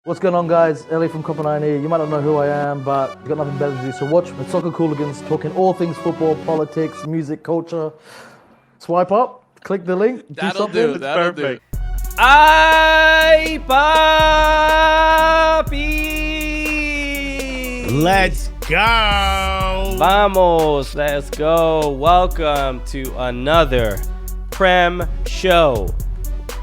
What's going on, guys? Ellie from Copenhagen here. You might not know who I am, but you've got nothing better to do. So watch the Soccer Cooligans, talking all things football, politics, music, culture. Swipe up, click the link, That'll something. do. That'll do. Ay, papi! Let's go! Vamos, let's go. Welcome to another PREM show.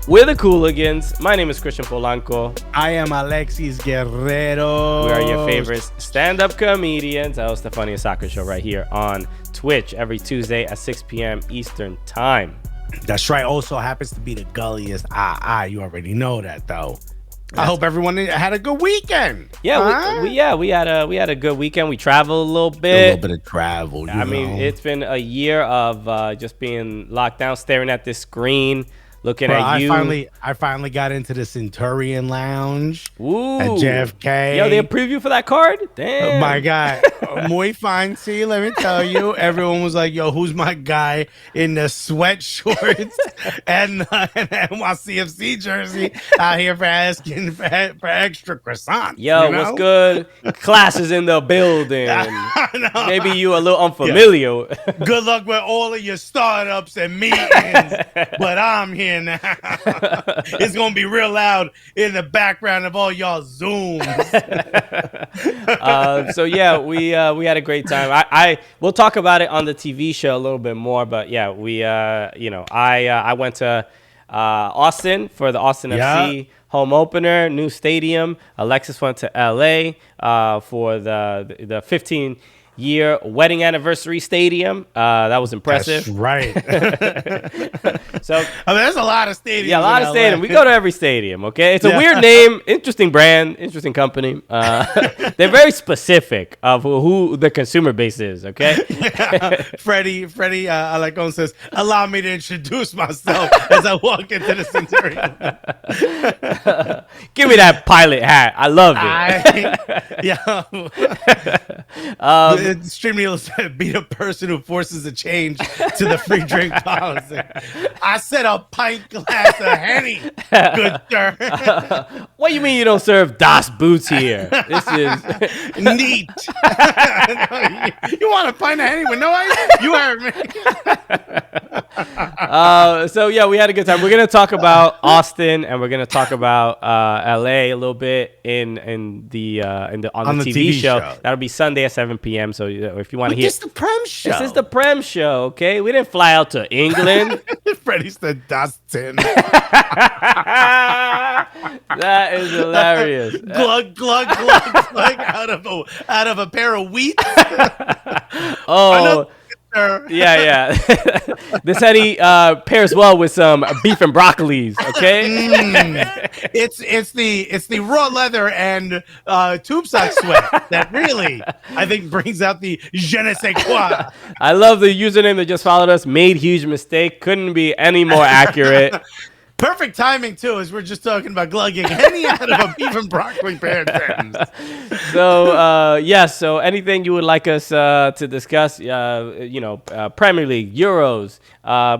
We're the Cooligans. My name is Christian Polanco. I am Alexis Guerrero. We are your favorite stand-up comedians. I host the funniest soccer show right here on Twitch every Tuesday at 6 p.m. Eastern Time. That's right. Also happens to be the gulliest. You already know that, though. I hope everyone had a good weekend. Yeah, we had a good weekend. We traveled a little bit. A little bit of travel. I mean, it's been a year of just being locked down, staring at this screen. Looking at you. I finally got into the Centurion Lounge Ooh. at JFK. Yo, they have preview for that card? Damn. My God. Muy fancy, let me tell you. Everyone was like, yo, who's my guy in the sweatshorts and NYCFC jersey out here for asking for extra croissants? Yo, what's good? Classes in the building. Maybe you a little unfamiliar. Yeah. Good luck with all of your startups and meetings, but I'm here now. It's gonna be real loud in the background of all y'all Zooms. So yeah, we had a great time. We'll talk about it on the TV show a little bit more, but yeah, I went to Austin for the Austin FC home opener, new stadium. Alexis went to LA for the 15-year wedding anniversary stadium. That was impressive. That's right. So I mean, there's a lot of stadiums. Yeah, a lot of stadiums. We go to every stadium, okay? It's a weird name, interesting brand, interesting company. They're very specific of who the consumer base is, okay? Freddie Alarcon says, allow me to introduce myself as I walk into the Centurion. Give me that pilot hat. I love it. Extremely said, be the person who forces a change to the free drink policy. I said a pint glass of Henny, good sir. What do you mean you don't serve Das Boots here? This is neat. You want a pint of Henny with no ice? You heard me. So yeah, we had a good time. We're gonna talk about Austin and we're gonna talk about LA a little bit on the TV show. That'll be Sunday at 7 p.m. So if you want to hear, this is the PREM show. This is the PREM show. Okay, we didn't fly out to England. Freddie said Dustin. That is hilarious. Glug glug glug glug out of a pair of wheat. Oh. Yeah. This Henny pairs well with some beef and broccolis. Okay, it's the raw leather and tube sock sweat that really I think brings out the je ne sais quoi. I love the username that just followed us. Made huge mistake. Couldn't be any more accurate. Perfect timing too, as we're just talking about glugging Henny out of a beef and broccoli paired sentence. So so anything you would like us to discuss, Premier League, Euros,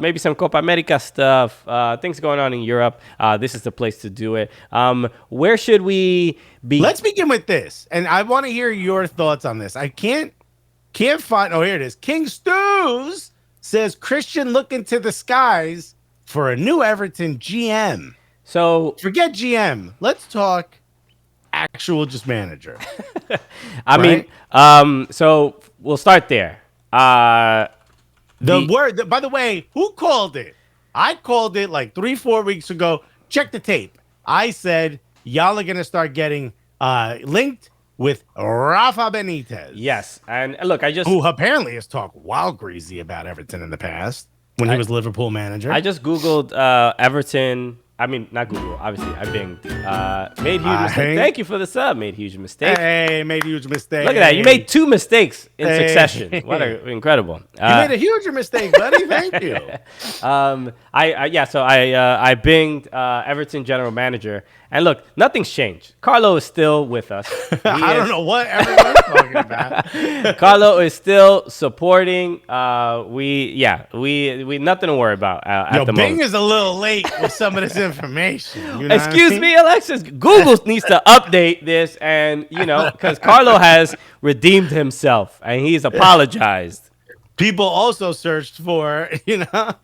maybe some Copa America stuff, things going on in Europe, this is the place to do it. Where should we be? Let's begin with this, and I want to hear your thoughts on this. I can't find. Oh, here it is. King Stews says Christian look into the skies for a new Everton GM. So forget GM. Let's talk actual just manager. I mean, so we'll start there. The word, by the way, who called it? I called it like 3-4 weeks ago. Check the tape. I said, y'all are going to start getting linked with Rafa Benitez. Yes. And look, who apparently has talked wild greasy about Everton in the past. When he was Liverpool manager. I just Googled Everton. I mean, not Google. Obviously, I binged. Made huge mistake. Thank you for the sub. Made huge mistake. Hey, made huge mistake. Look at that. You made 2 mistakes in succession. What incredible. You made a huge mistake, buddy. Thank you. I binged Everton general manager, And look, nothing's changed. Carlo is still with us. I don't know what everyone's talking about. Carlo is still supporting. We nothing to worry about at the Bing moment. is a little late with some of this information. You know Excuse what I mean? me, Alexis. Google needs to update this, and because Carlo has redeemed himself and he's apologized. People also searched for, what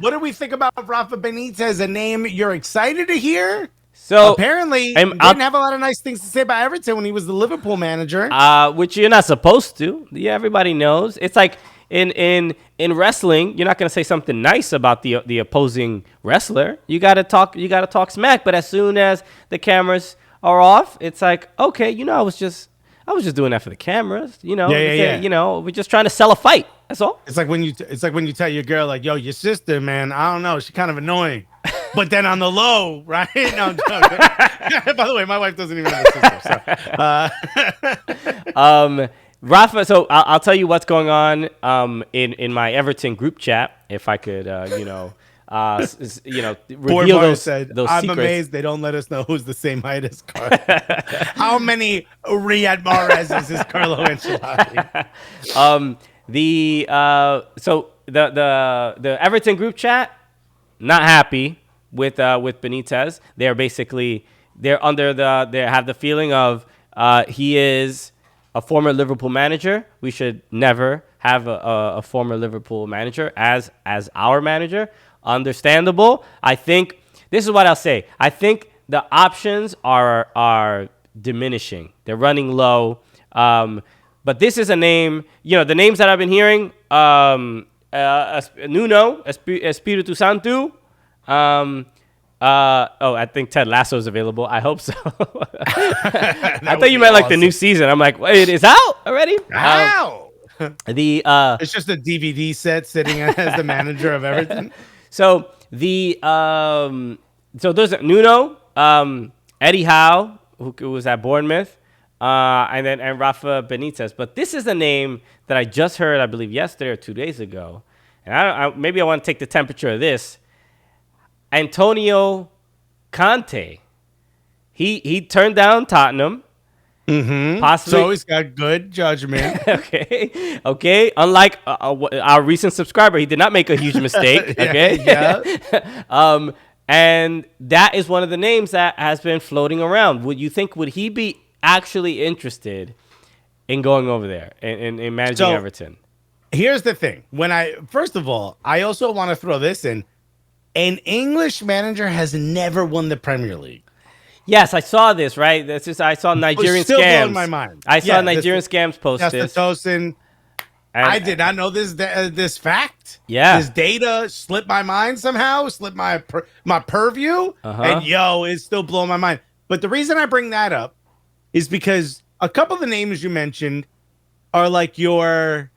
do we think about Rafa Benitez? A name you're excited to hear? So apparently, didn't have a lot of nice things to say about Everton when he was the Liverpool manager. Which you're not supposed to. Yeah, everybody knows. It's like in wrestling, you're not going to say something nice about the opposing wrestler. You got to talk smack. But as soon as the cameras are off, it's like, okay, I was just doing that for the cameras. Yeah. We're just trying to sell a fight. That's all. It's like when you tell your girl, like, yo, your sister, man, I don't know, she's kind of annoying. But then on the low, right? No, I'm joking. By the way, my wife doesn't even have a sister. So. Rafa, so I'll tell you what's going on in my Everton group chat, if I could, reveal those said, those I'm secrets. amazed they don't let us know who's the same height as Carlo. How many Riyad Mahrez's is Carlo Ancelotti? The Everton group chat, not happy with Benitez. They have the feeling of he is a former Liverpool manager. We should never have a former Liverpool manager as our manager. Understandable. I think this is what I'll say. I think the options are diminishing. They're running low. But this is a name. The names that I've been hearing. Nuno Espiritu Santo. I think Ted Lasso is available. I hope so. I thought you meant like the new season. I'm like, wait, it's out already? Wow. It's just a DVD set sitting as the manager of Everton. So there's Nuno, Eddie Howe, who was at Bournemouth, and Rafa Benitez. But this is a name that I just heard, I believe, yesterday or 2 days ago. And maybe I want to take the temperature of this. Antonio Conte. He turned down Tottenham. Mm-hmm. Possibly. So he's got good judgment. Okay. Unlike our recent subscriber, he did not make a huge mistake. Okay. Yeah. And that is one of the names that has been floating around. Would he be actually interested in going over there and managing Everton? Here's the thing. First of all, I also want to throw this in. An English manager has never won the Premier League. Yes, I saw this, right? I saw Nigerian still scams. blowing my mind. I saw Nigerian scams post this. Tosin. I did not know this fact. Yeah. This data slipped my mind somehow, slipped my purview, and it's still blowing my mind. But the reason I bring that up is because a couple of the names you mentioned are like your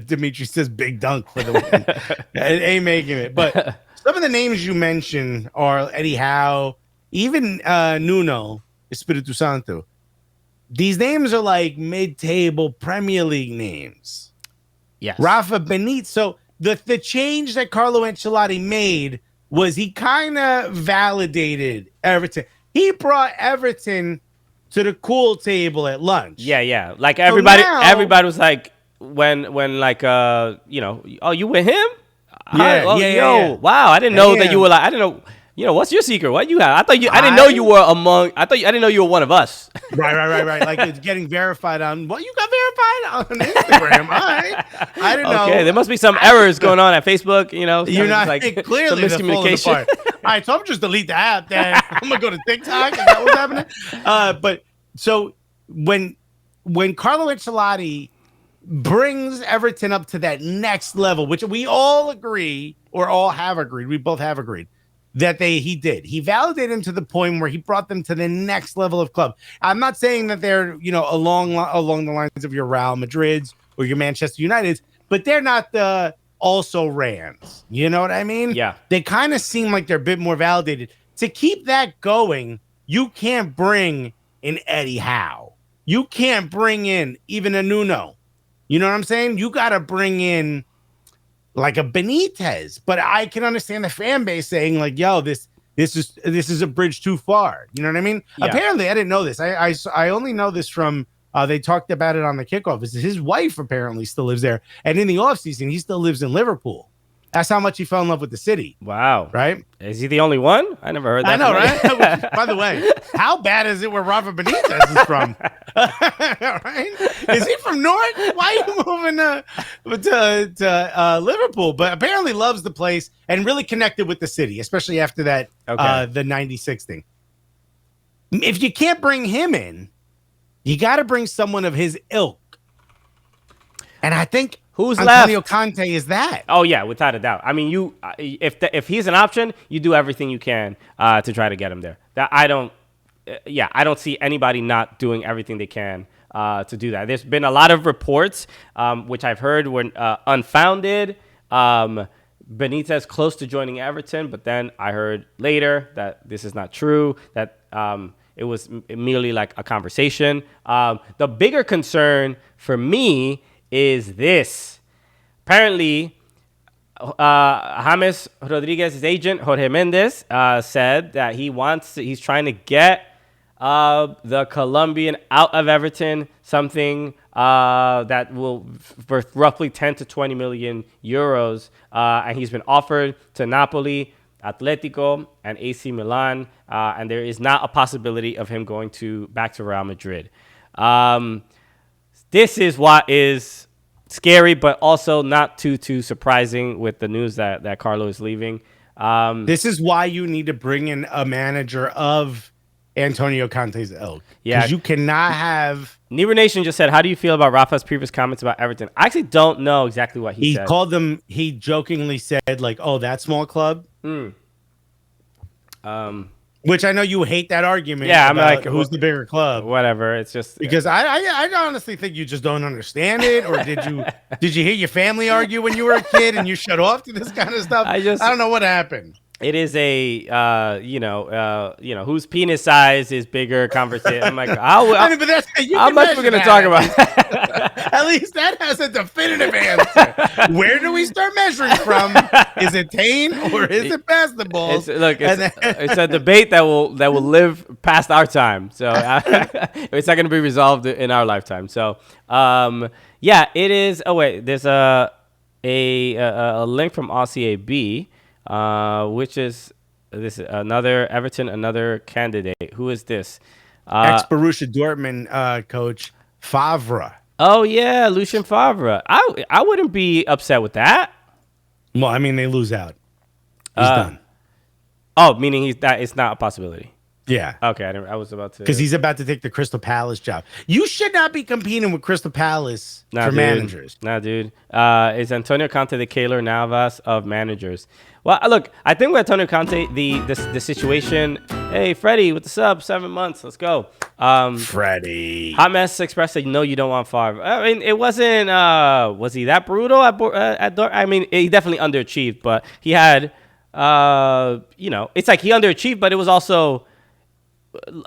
Dimitri says big dunk for the win. It ain't making it. But some of the names you mentioned are Eddie Howe, even Nuno Espiritu Santo. These names are like mid-table Premier League names. Yes. Rafa Benitez. So the change that Carlo Ancelotti made was he kind of validated Everton. He brought Everton to the cool table at lunch. Yeah. Like everybody was like, when oh, you with him? Yeah. Wow, I didn't know that you were like, I didn't know. What's your secret? What you have? I didn't know you were among. I didn't know you were one of us. Right. Like it's getting verified on. What you got verified on Instagram? I didn't know. Okay, there must be some errors going on at Facebook. You're not like clearly some miscommunication. All right, so I'm just delete the app. Then I'm gonna go to TikTok. Is that what's happening? But so when Carlo Ancelotti brings Everton up to that next level, which we all agree or all have agreed, we both have agreed. That he did. He validated them to the point where he brought them to the next level of club. I'm not saying that they're, along the lines of your Real Madrids or your Manchester Uniteds, but they're not the also Rans. You know what I mean? Yeah. They kind of seem like they're a bit more validated. To keep that going, you can't bring in Eddie Howe. You can't bring in even a Nuno. You know what I'm saying? You got to bring in like a Benitez, but I can understand the fan base saying like, yo, this this is a bridge too far. You know what I mean? Yeah. Apparently, I didn't know this. I only know this from they talked about it on the kickoff. Is his wife apparently still lives there, and in the offseason, he still lives in Liverpool. That's how much he fell in love with the city. Wow. Right? Is he the only one? I never heard that. I know, right? By the way, how bad is it where Rafa Benitez is from? Right? Is he from North? Why are you moving to Liverpool? But apparently loves the place and really connected with the city, especially after that the 96 thing. If you can't bring him in, you got to bring someone of his ilk. And I think who's Antonio left? Conte is that. Oh yeah, without a doubt. I mean, if he's an option, you do everything you can to try to get him there. That I don't see anybody not doing everything they can to do that. There's been a lot of reports, which I've heard were unfounded. Benitez close to joining Everton, but then I heard later that this is not true. That it was merely like a conversation. The bigger concern for me is this. Apparently, James Rodriguez's agent, Jorge Mendes, said that he's trying to get the Colombian out of Everton, something that will worth roughly 10 to 20 million euros. And he's been offered to Napoli, Atletico, and AC Milan. And there is not a possibility of him going back to Real Madrid. This is what is scary, but also not too surprising with the news that Carlo is leaving. This is why you need to bring in a manager of Antonio Conte's ilk. Yeah. Because you cannot have... Neighbor Nation just said, how do you feel about Rafa's previous comments about Everton? I actually don't know exactly what he said. He called them... He jokingly said, like, oh, that small club? Which I know you hate that argument. Yeah, I'm like, who's the bigger club? Whatever. It's just because I honestly think you just don't understand it, or did you hear your family argue when you were a kid and you shut off to this kind of stuff? I don't know what happened. It is a whose penis size is bigger conversation. I'm like, how much we're gonna talk about? At least that has a definitive answer. Where do we start measuring from? Is it Tane or is it basketball? It's a debate that will live past our time. So it's not going to be resolved in our lifetime. So yeah, it is. Oh wait, there's a link from RCAB. Which is this another Everton, another candidate. Who is this? Ex-Borussia Dortmund coach Favre. Oh yeah, Lucien Favre. I wouldn't be upset with that. Well, I mean they lose out. He's done. Oh, meaning it's not a possibility. Yeah. Okay, I was about to because he's about to take the Crystal Palace job. You should not be competing with Crystal Palace for managers. Nah, dude. Is Antonio Conte the Keylor Navas of managers? Well, look, I think with Antonio Conte, the situation. Hey, Freddie, with the sub, 7 months. Let's go. Freddie. Hot Mess expressed that no, you don't want Favre. I mean, it wasn't. Was he that brutal at Dortmund? I mean, he definitely underachieved, but he had. It's like he underachieved, but it was also.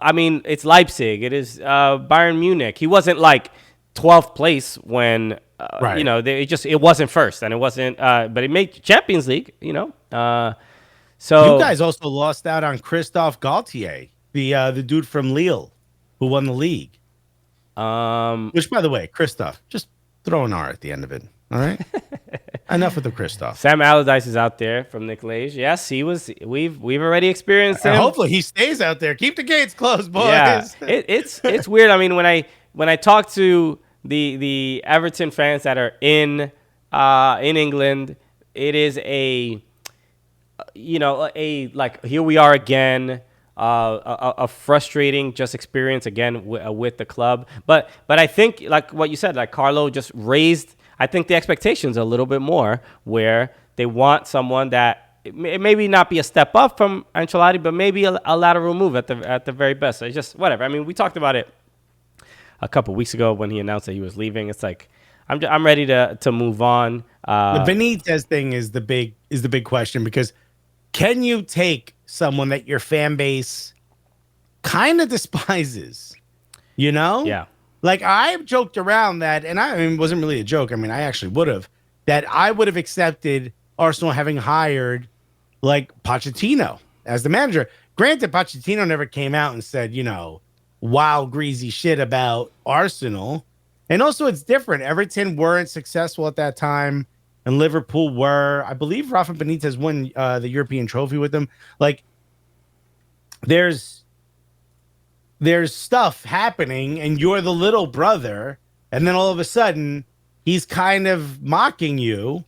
I mean, it's Leipzig. It is Bayern Munich. He wasn't like 12th place when right. It wasn't first, and it wasn't. But it made Champions League. So you guys also lost out on Christophe Galtier, the dude from Lille, who won the league. Which, by the way, Christophe, just throw an R at the end of it. All right. Enough with the Christophe. Sam Allardyce is out there from Nick Lage. Yes, he was. We've already experienced him. Hopefully, he stays out there. Keep the gates closed, boys. Yeah, it's weird. I mean, when I talk to the Everton fans that are in England, it is a like here we are again. A frustrating just experience again with the club. But I think like what you said, like Carlo just raised. I think the expectations a little bit more where they want someone that it maybe not be a step up from Ancelotti, but maybe a lateral move at the very best. So it's just whatever. I mean, we talked about it a couple weeks ago when he announced that he was leaving. It's like I'm ready to move on. The Benitez thing is the big question because can you take someone that your fan base kind of despises? You know? Yeah. Like, I joked around that, and it wasn't really a joke. I mean, I actually would have, that I would have accepted Arsenal having hired, like, Pochettino. as the manager. Granted, Pochettino never came out and said, wild, greasy shit about Arsenal. And also, it's different. Everton weren't successful at that time, and Liverpool were. I believe Rafa Benitez won the European trophy with them. Like, there's stuff happening, and you're the little brother, and then all of a sudden, he's kind of mocking you.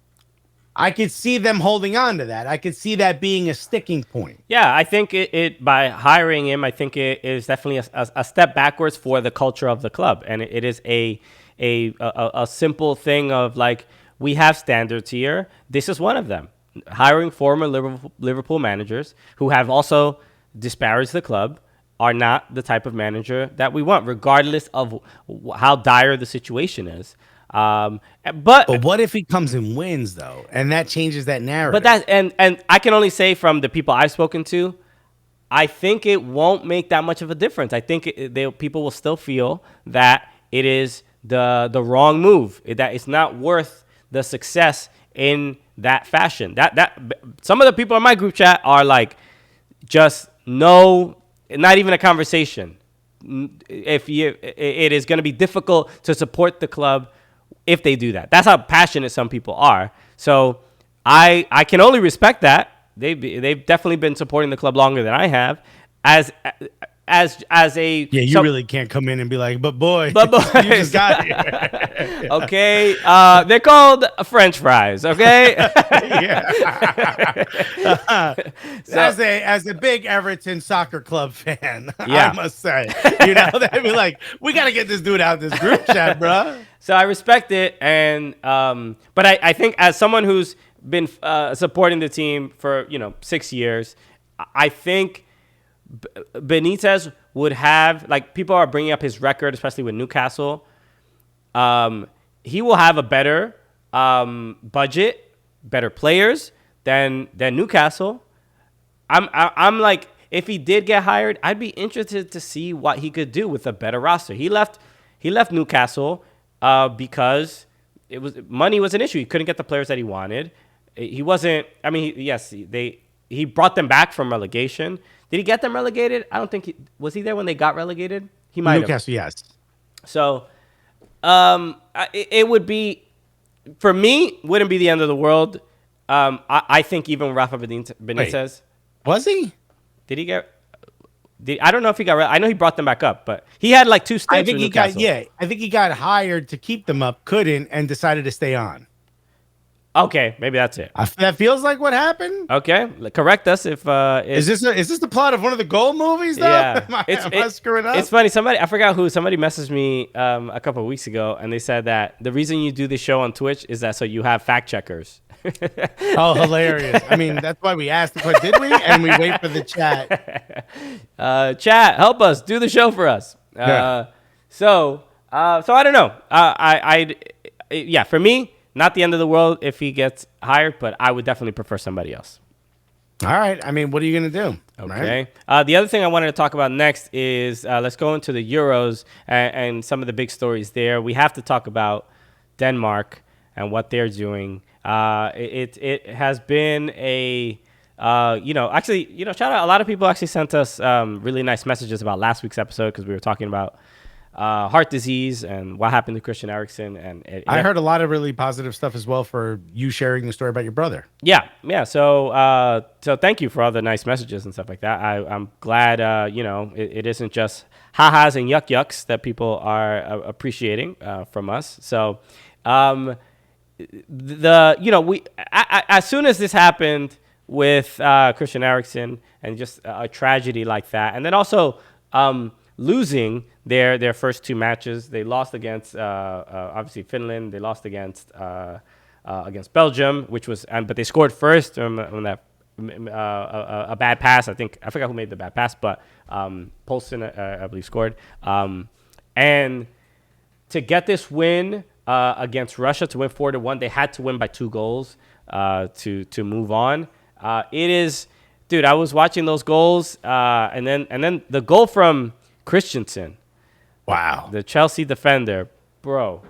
I could see them holding on to that. I could see that being a sticking point. Yeah, I think it by hiring him, I think it is definitely a step backwards for the culture of the club, and it is a simple thing of like, we have standards here. This is one of them. Hiring former Liverpool managers who have also disparaged the club are not the type of manager that we want, regardless of how dire the situation is. But what if he comes and wins though, and that changes that narrative? But that and I can only say from the people I've spoken to, I think it won't make that much of a difference. I think people will still feel that it is the wrong move, that it's not worth the success in that fashion. That some of the people in my group chat are like, just no, not even a conversation. It is going to be difficult to support the club if they do that. That's how passionate some people are. So I can only respect that. They've definitely been supporting the club longer than I have. As a you really can't come in and be like, but boy, you just got here. Okay, they're called French fries. Okay, as a big Everton soccer club fan, I must say, they'd be like, we got to get this dude out of this group chat, bro. So I respect it, and but I think as someone who's been supporting the team for 6 years, I think Benitez would have, like, people are bringing up his record, especially with Newcastle. He will have a better budget, better players than Newcastle. I'm like, if he did get hired, I'd be interested to see what he could do with a better roster. He left Newcastle because money was an issue. He couldn't get the players that he wanted. He wasn't. I mean, he brought them back from relegation. Did he get them relegated? I don't think was he there when they got relegated? He might have. Newcastle, yes. So, it would be, for me, wouldn't be the end of the world. I think even Rafa Benitez. Was he? Did he get? I don't know if he got. I know he brought them back up, but he had like 2 stints with Newcastle. I think he got hired to keep them up, couldn't, and decided to stay on. Okay, maybe that's it. That feels like what happened. Okay, correct us if is this the plot of one of the Gold movies? Though? Yeah, am I screwing up? It's funny. I forgot who. Somebody messaged me a couple of weeks ago, and they said that the reason you do the show on Twitch is that so you have fact checkers. Oh, hilarious! I mean, that's why we asked the question, did we? And we wait for the chat. Chat, help us do the show for us. So I don't know. For me. Not the end of the world if he gets hired, but I would definitely prefer somebody else. All right. I mean, what are you going to do? Okay. Right. The other thing I wanted to talk about next is let's go into the Euros and some of the big stories there. We have to talk about Denmark and what they're doing. It has been a, shout out. A lot of people actually sent us really nice messages about last week's episode because we were talking about heart disease and what happened to Christian Eriksen. And I heard a lot of really positive stuff as well for you sharing the story about your brother. Yeah. So thank you for all the nice messages and stuff like that. I'm glad, it isn't just ha-has and yucks that people are appreciating from us. So as soon as this happened with Christian Eriksen and just a tragedy like that, and then also losing their first 2 matches. They lost against obviously Finland. They lost against Belgium, but they scored first on that a bad pass. I forgot who made the bad pass, but Poulsen I believe scored. And to get this win against Russia, to win 4-1, they had to win by 2 goals to move on. It is, dude. I was watching those goals, and then the goal from Christensen. Wow. The Chelsea defender, bro.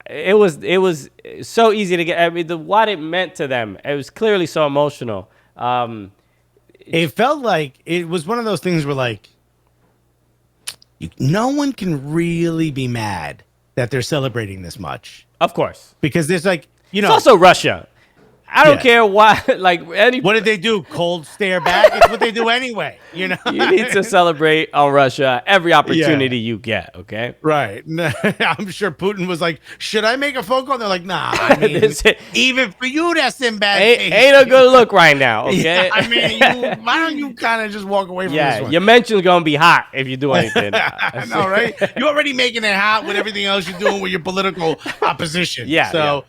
It was so easy to get. I mean, what it meant to them. It was clearly so emotional. it felt like it was one of those things where like no one can really be mad that they're celebrating this much. Of course. Because there's like, it's also Russia. I don't care why. Like what did they do? Cold stare back? It's what they do anyway. You know, you need to celebrate on Russia every opportunity you get. Okay, right? I'm sure Putin was like, "Should I make a phone call?" They're like, "Nah, I mean, even for you, that's in bad taste. Ain't a good look right now." Okay, I mean, why don't you kind of just walk away from this one? Your mention's gonna be hot if you do anything. I know, right? You're already making it hot with everything else you're doing with your political opposition. So,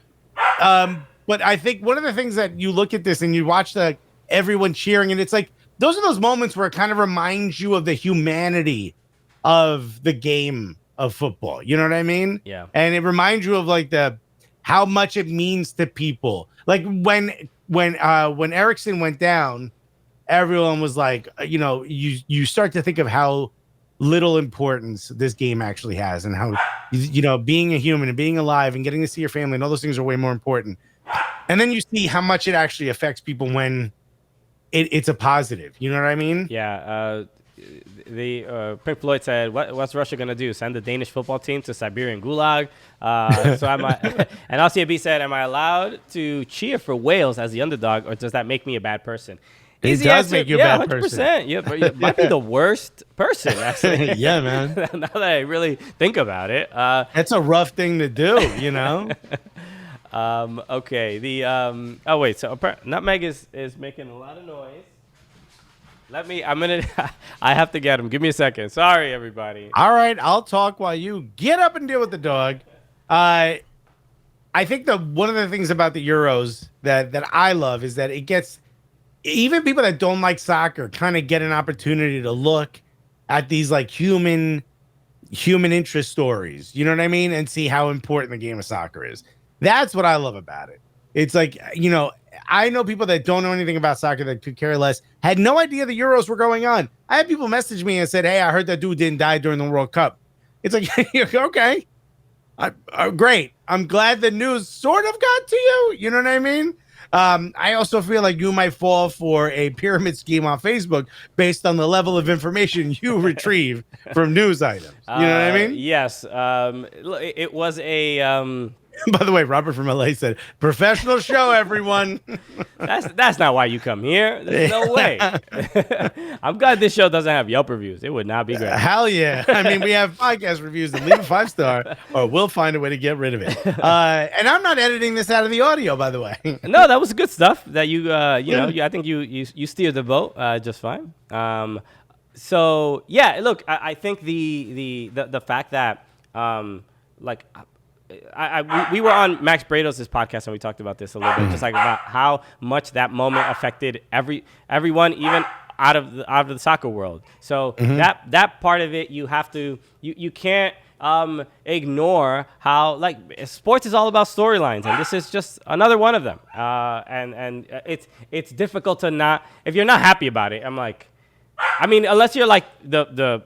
but I think one of the things that you look at this and you watch everyone cheering, and it's like those are those moments where it kind of reminds you of the humanity of the game of football. You know what I mean? Yeah. And it reminds you of like how much it means to people. Like when Eriksson went down, everyone was like, you start to think of how little importance this game actually has, and how being a human and being alive and getting to see your family and all those things are way more important. And then you see how much it actually affects people when it's a positive. You know what I mean? Yeah. The Pink Floyd said, "What's Russia gonna do? Send the Danish football team to Siberian Gulag?" So am I? And LCAB said, "Am I allowed to cheer for Wales as the underdog, or does that make me a bad person?" It does make you a bad person. 100%. Yeah, but you might be the worst person, actually. Yeah, man. Now that I really think about it, that's a rough thing to do, you know. Okay. Oh wait. So Nutmeg is making a lot of noise. I have to get him. Give me a second. Sorry, everybody. All right, I'll talk while you get up and deal with the dog. I think one of the things about the Euros that I love is that it gets even people that don't like soccer kind of get an opportunity to look at these like human interest stories. You know what I mean? And see how important the game of soccer is. That's what I love about it. It's like, I know people that don't know anything about soccer that could care less, had no idea the Euros were going on. I had people message me and said, "Hey, I heard that dude didn't die during the World Cup." It's like, okay, great. I'm glad the news sort of got to you. You know what I mean? I also feel like you might fall for a pyramid scheme on Facebook based on the level of information you retrieve from news items. You know what I mean? Yes. It was a... By the way, Robert from LA said, "Professional show, everyone." That's not why you come here. There's no way. I'm glad this show doesn't have Yelp reviews. It would not be great. Hell yeah. I mean, we have podcast reviews and leave a 5-star or we'll find a way to get rid of it. And I'm not editing this out of the audio, by the way. No, that was good stuff that I think you steered the boat just fine. So yeah, look, I think the fact that we were on Max Brados' podcast and we talked about this a little bit, just like about how much that moment affected everyone, even out of the soccer world. So that part of it, you have to you can't ignore how sports is all about storylines, and this is just another one of them. And it's difficult to not, if you're not happy about it. Unless you're like the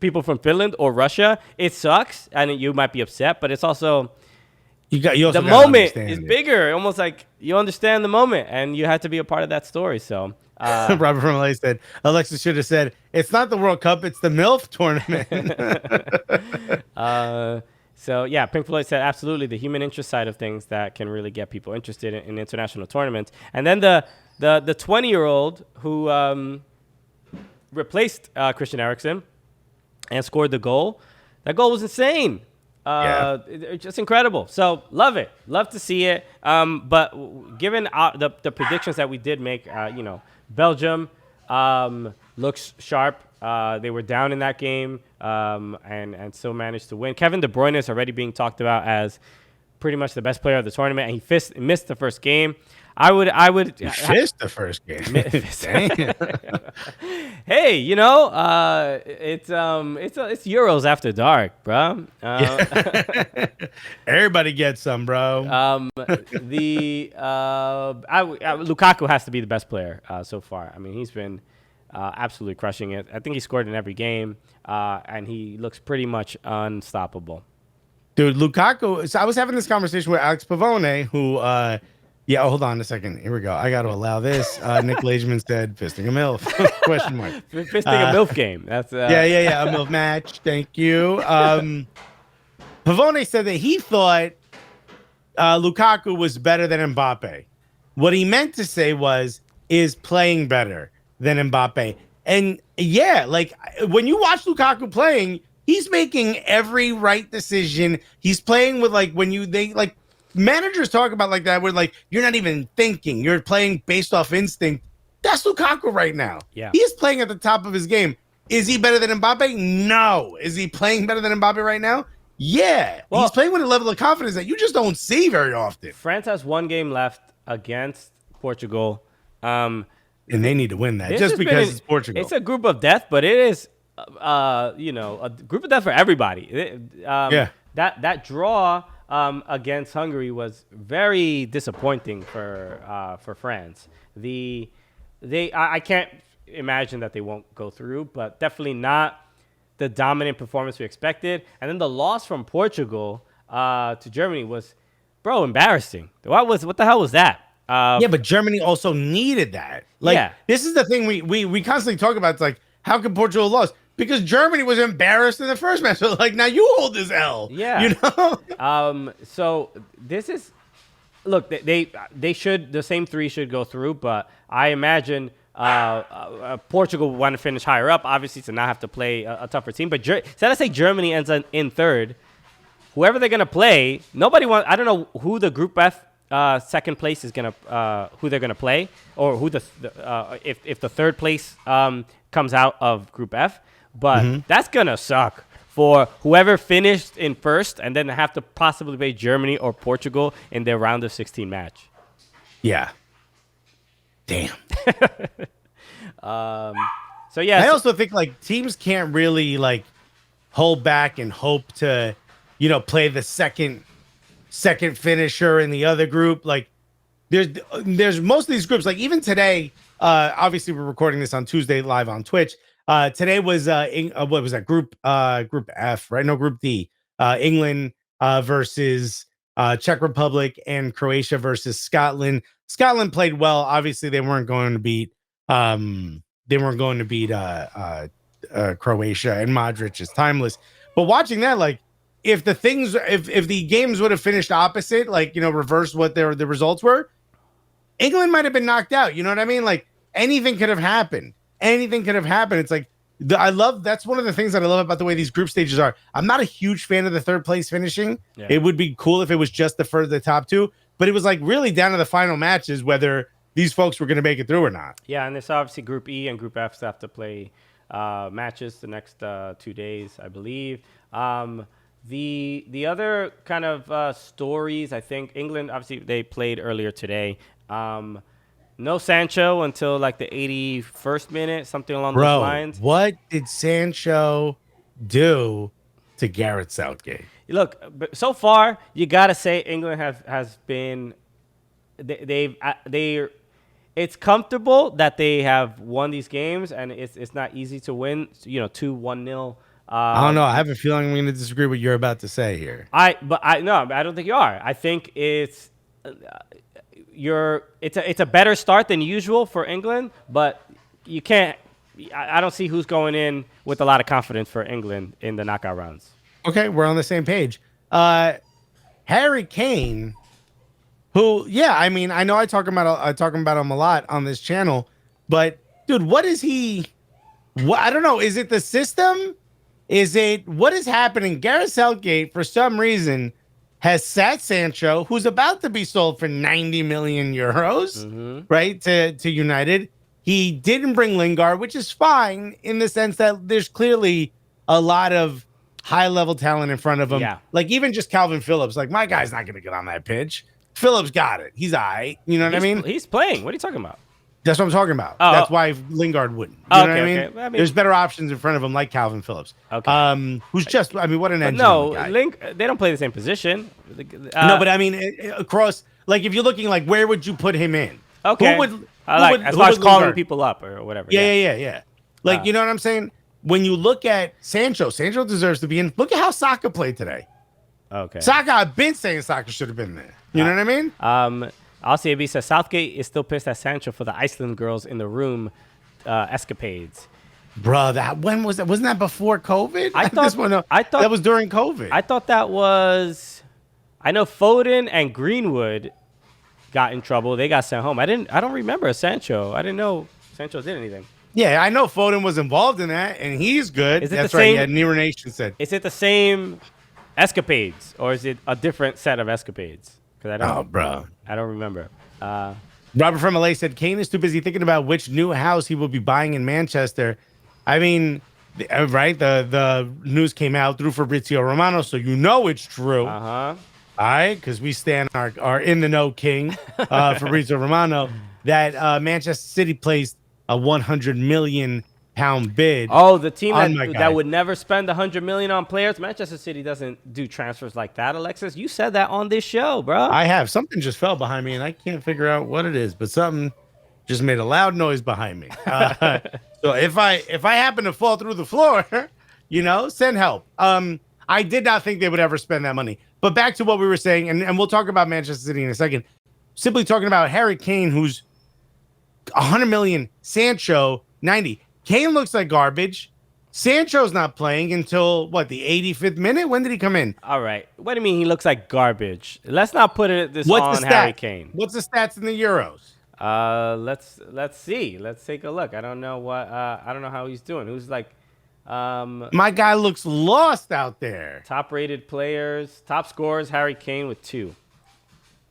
people from Finland or Russia, it sucks and you might be upset, but it's also the moment is bigger. Almost like you understand the moment and you had to be a part of that story. So Robert from LA said, Alexa should have said, "It's not the World Cup, it's the MILF tournament." So yeah, Pink Floyd said absolutely the human interest side of things that can really get people interested in international tournaments. And then the 20-year-old who replaced Christian Eriksen and scored the goal. That goal was insane. It's just incredible. So love it. Love to see it. But given the predictions that we did make, Belgium looks sharp. They were down in that game and still managed to win. Kevin De Bruyne is already being talked about as pretty much the best player of the tournament, and he missed the first game. I would. You missed the first game. Hey, it's Euros after dark, bro. Everybody gets some, bro. Lukaku has to be the best player so far. I mean, he's been absolutely crushing it. I think he scored in every game, and he looks pretty much unstoppable. Dude, Lukaku. So I was having this conversation with Alex Pavone, who Yeah, hold on a second. Here we go. I got to allow this. Nick Lageman said, fisting a MILF? Question mark. Fisting a MILF game. That's Yeah. A MILF match. Thank you. Pavone said that he thought Lukaku was better than Mbappe. What he meant to say is playing better than Mbappe. And yeah, like when you watch Lukaku playing, he's making every right decision. He's playing with managers talk about like that, where like you're not even thinking, you're playing based off instinct. That's Lukaku right now. Yeah. He's playing at the top of his game. Is he better than Mbappe? No. Is he playing better than Mbappe right now? Yeah. Well, he's playing with a level of confidence that you just don't see very often. France has one game left against Portugal. And they need to win that just because it's Portugal. It's a group of death, but it is, a group of death for everybody. That draw against Hungary was very disappointing for France. I can't imagine that they won't go through, but definitely not the dominant performance we expected. And then the loss from Portugal to Germany was, embarrassing. What the hell was that? But Germany also needed that. This is the thing we constantly talk about. It's like, how can Portugal lose? Because Germany was embarrassed in the first match. So like, now you hold this L. Yeah. You know? So this is, look, they should, the same three should go through, but I imagine Portugal want to finish higher up, obviously, to not have to play a tougher team. But so let's say Germany ends in third. Whoever they're gonna play, I don't know who the Group F second place is gonna who they're gonna play, or who if the third place comes out of Group F. But that's gonna suck for whoever finished in first and then have to possibly play Germany or Portugal in their round of 16 match. Yeah. Damn. So yeah. I also think like teams can't really like hold back and hope to, play the second finisher in the other group. Like there's most of these groups, like even today, obviously we're recording this on Tuesday live on Twitch. Today was what was that group F, right? No, Group D. England versus Czech Republic, and Croatia versus Scotland. Scotland played well. Obviously, they weren't going to beat Croatia, and Modric is timeless. But watching that, like if the games would have finished opposite, like reverse what the results were, England might have been knocked out. You know what I mean? Like anything could have happened. It's like that's one of the things that I love about the way these group stages are. I'm not a huge fan of the third place finishing. Yeah. It would be cool if it was just the top two, but it was like really down to the final matches whether these folks were going to make it through or not. Yeah, and there's obviously Group E and Group F have to play matches the next 2 days, I believe. The other kind of stories, I think England, obviously they played earlier today. No Sancho until like the 81st minute, something along those lines. What did Sancho do to Gareth Southgate? Look, so far you gotta say England has been it's comfortable that they have won these games, and it's not easy to win. 2-1-0. I don't know. I have a feeling I'm going to disagree with what you're about to say here. I don't think you are. I think it's. It's a better start than usual for England, but you can't. I don't see who's going in with a lot of confidence for England in the knockout rounds. Okay, we're on the same page. Harry Kane, who, I mean, I know I talk about him a lot on this channel, but dude, what is he? I don't know. Is it the system? What is happening? Gareth Southgate, for some reason, has sat Sancho, who's about to be sold for 90 million euros, right, to United. He didn't bring Lingard, which is fine in the sense that there's clearly a lot of high-level talent in front of him. Yeah. Like, even just Calvin Phillips, like, my guy's not going to get on that pitch. Phillips got it. He's all right. You know what I mean? He's playing. What are you talking about? That's what I'm talking about. Oh. That's why Lingard wouldn't. You know what I mean? Okay. I mean, there's better options in front of him, like Calvin Phillips. Okay. Who's just, I mean, what an engine. No, they don't play the same position. No, but I mean, across, like, if you're looking, like, where would you put him in? Okay. As far as calling people up or whatever. Yeah. Like, you know what I'm saying? When you look at Sancho deserves to be in. Look at how Saka played today. Okay. Saka, I've been saying Saka should have been there. You know what I mean? LCAB says Southgate is still pissed at Sancho for the Iceland girls in the room escapades. Bro, when was that? Wasn't that before COVID? I thought that was during COVID. I thought that was. I know Foden and Greenwood got in trouble. They got sent home. I don't remember Sancho. I didn't know Sancho did anything. Yeah, I know Foden was involved in that, and he's good. Is it That's the right. same, Yeah, Nero Nation said. Is it the same escapades, or is it a different set of escapades? Because I don't remember. Robert from LA said Kane is too busy thinking about which new house he will be buying in Manchester. I mean, right? The news came out through Fabrizio Romano, so you know it's true. Uh-huh. All right, because we stand our in the know king, Fabrizio Romano, that Manchester City placed a 100 million pound bid. Oh, the team that would never spend 100 million on players. Manchester City doesn't do transfers like that, Alexis. You said that on this show, bro. I have. Something just fell behind me, and I can't figure out what it is, but something just made a loud noise behind me. So if I happen to fall through the floor, send help. I did not think they would ever spend that money. But back to what we were saying, and we'll talk about Manchester City in a second. Simply talking about Harry Kane, who's 100 million, Sancho 90. Kane looks like garbage. Sancho's not playing until the 85th minute. When did he come in? All right. What do you mean he looks like garbage? Let's not put on Harry Kane. What's the stats in the Euros? Let's see. Let's take a look. I don't know how he's doing. Who's like my guy looks lost out there. Top rated players, top scorers, Harry Kane with 2.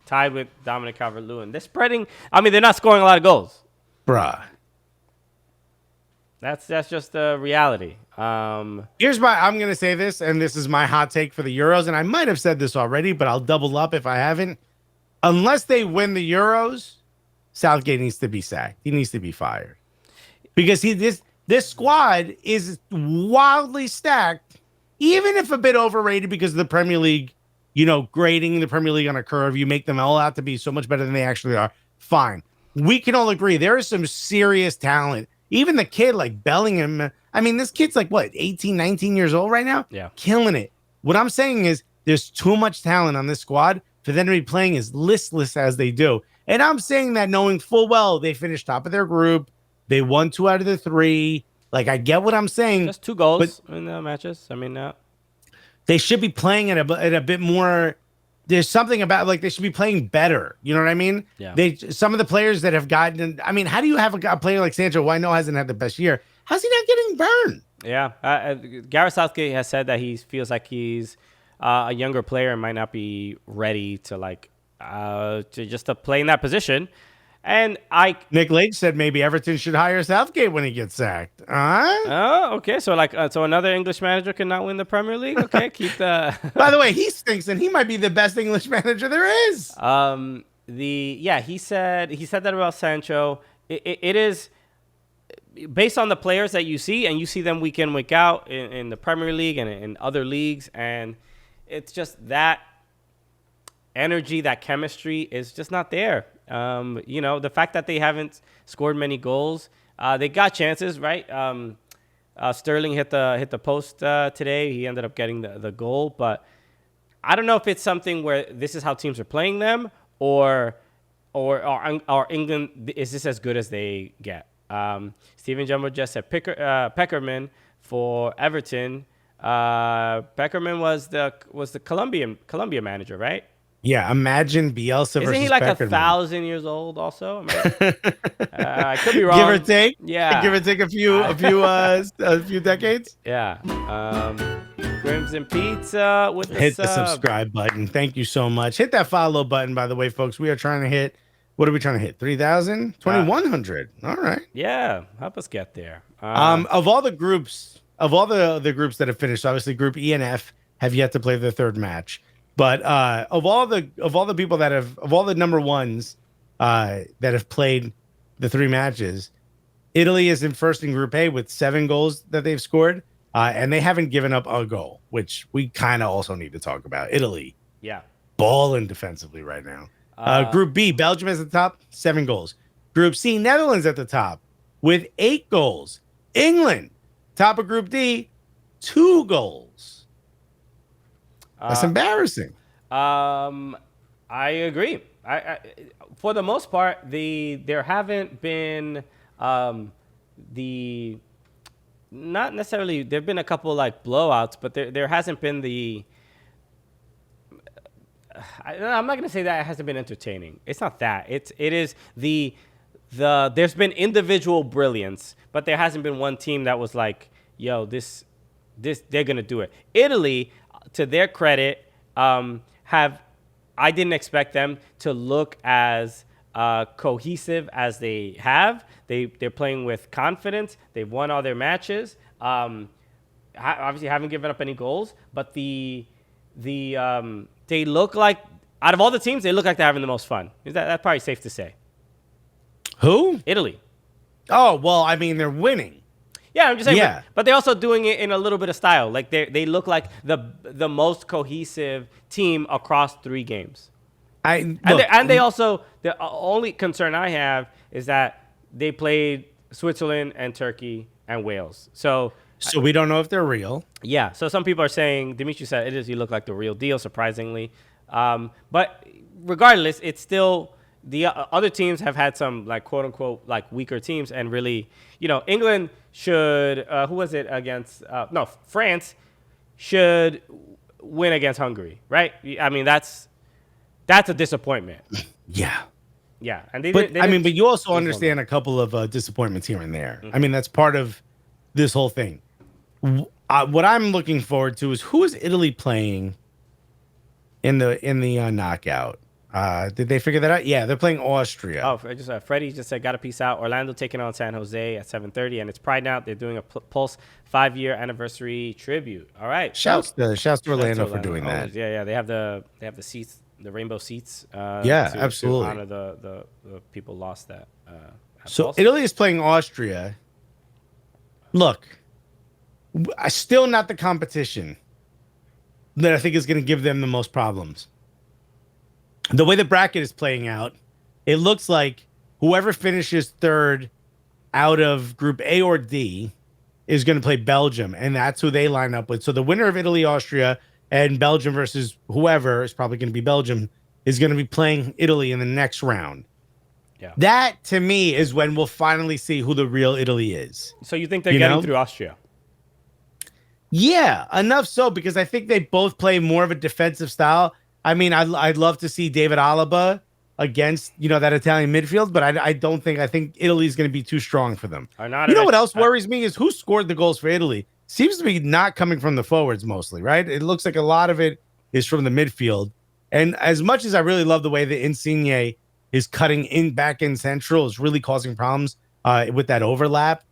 Tied with Dominic Calvert-Lewin. They're spreading. I mean, they're not scoring a lot of goals. Bruh. That's just the reality. Here's I'm going to say this, and this is my hot take for the Euros, and I might have said this already, but I'll double up if I haven't. Unless they win the Euros, Southgate needs to be sacked. He needs to be fired. Because this squad is wildly stacked, even if a bit overrated because of the Premier League, grading the Premier League on a curve. You make them all out to be so much better than they actually are. Fine. We can all agree there is some serious talent. Even the kid like Bellingham. I mean, this kid's like, 18, 19 years old right now? Yeah. Killing it. What I'm saying is there's too much talent on this squad for them to be playing as listless as they do. And I'm saying that knowing full well they finished top of their group. They won 2 out of the 3. Like, I get what I'm saying. Just 2 goals in the matches. I mean, they should be playing at a bit more. There's something about they should be playing better. You know what I mean? Yeah. Some of the players that have gotten. I mean, how do you have a player like Sancho, who I know hasn't had the best year? How's he not getting burned? Yeah. Gareth Southgate has said that he feels like he's a younger player and might not be ready to to play in that position. And Nick Lake said maybe Everton should hire Southgate when he gets sacked. Oh, okay. So so another English manager cannot win the Premier League. Okay, keep the. By the way, he stinks, and he might be the best English manager there is. He said that about Sancho. It is based on the players that you see, and you see them week in, week out in the Premier League and in other leagues, and it's just that energy, that chemistry is just not there. The fact that they haven't scored many goals, they got chances, right? Sterling hit the post today. He ended up getting the goal, but I don't know if it's something where this is how teams are playing them, or England is this as good as they get. Steven Jumbo just said Peckerman for Everton. Peckerman was the Colombia manager, right? Yeah, imagine Bielsa versus Isn't he like Peckerman. 1,000 years old also? I could be wrong. Give or take. Yeah. Give or take a few decades. Yeah. Crimson Pizza with the Hit sub. the subscribe button. Thank you so much. Hit that follow button, by the way, folks. We are trying to hit, what are we trying to hit? 3,000? 2,100. All right. Yeah. Help us get there. Of all the groups, the groups that have finished, obviously Group E and F have yet to play their third match. But of all the people of all the number ones that have played the 3 matches, Italy is in first in Group A with 7 goals that they've scored, and they haven't given up a goal, which we kind of also need to talk about. Italy, balling defensively right now. Group B, Belgium is at the top, 7 goals. Group C, Netherlands at the top with 8 goals. England, top of Group D, 2 goals. That's embarrassing. I I agree. I for the most part, there haven't been the not necessarily. There've been a couple like blowouts, but there hasn't been the. I'm not gonna say that it hasn't been entertaining. It's not that. It is the there's been individual brilliance, but there hasn't been one team that was like, yo, this they're gonna do it. Italy, to their credit, I didn't expect them to look as cohesive as they have. They're playing with confidence. They've won all their matches. Obviously haven't given up any goals, but they look like, out of all the teams, they look like they're having the most fun. That's probably safe to say. Who? Italy. Oh, well, I mean, they're winning. Yeah, I'm just saying. Yeah. But they're also doing it in a little bit of style. Like they look like the most cohesive team across 3 games. They also, the only concern I have is that they played Switzerland and Turkey and Wales. So we don't know if they're real. Yeah. So some people are saying, Dimitri said, you look like the real deal, surprisingly. But regardless, it's still, the other teams have had some, like, quote unquote, like, weaker teams, and really, England should, who was it against? France should win against Hungary, right? I mean, that's a disappointment. Yeah. Yeah. And but you also understand a couple of disappointments here and there. Mm-hmm. I mean, that's part of this whole thing. What I'm looking forward to is, who is Italy playing in the knockout? Did they figure that out? Yeah, they're playing Austria. Oh, Freddie just said, got to peace out. Orlando taking on San Jose at 7:30, and it's Pride Night. They're doing a Pulse 5-year anniversary tribute. All right. Shouts to Orlando for doing that. Yeah. They have the seats, the rainbow seats. Absolutely. To honor the people lost that. So Pulse. Italy is playing Austria. Look, still not the competition that I think is going to give them the most problems. The way the bracket is playing out, it looks like whoever finishes third out of Group A or D is going to play Belgium, and that's who they line up with. So the winner of Italy, Austria, and Belgium versus whoever is probably going to be Belgium is going to be playing Italy in the next round. Yeah. That, to me, is when we'll finally see who the real Italy is. So you think they're getting through Austria? Yeah, enough so, because I think they both play more of a defensive style. I mean, I'd love to see David Alaba against, that Italian midfield, but I think Italy's going to be too strong for them. What else worries me is who scored the goals for Italy. Seems to be not coming from the forwards mostly, right? It looks like a lot of it is from the midfield. And as much as I really love the way that Insigne is cutting back in central, is really causing problems with that overlap.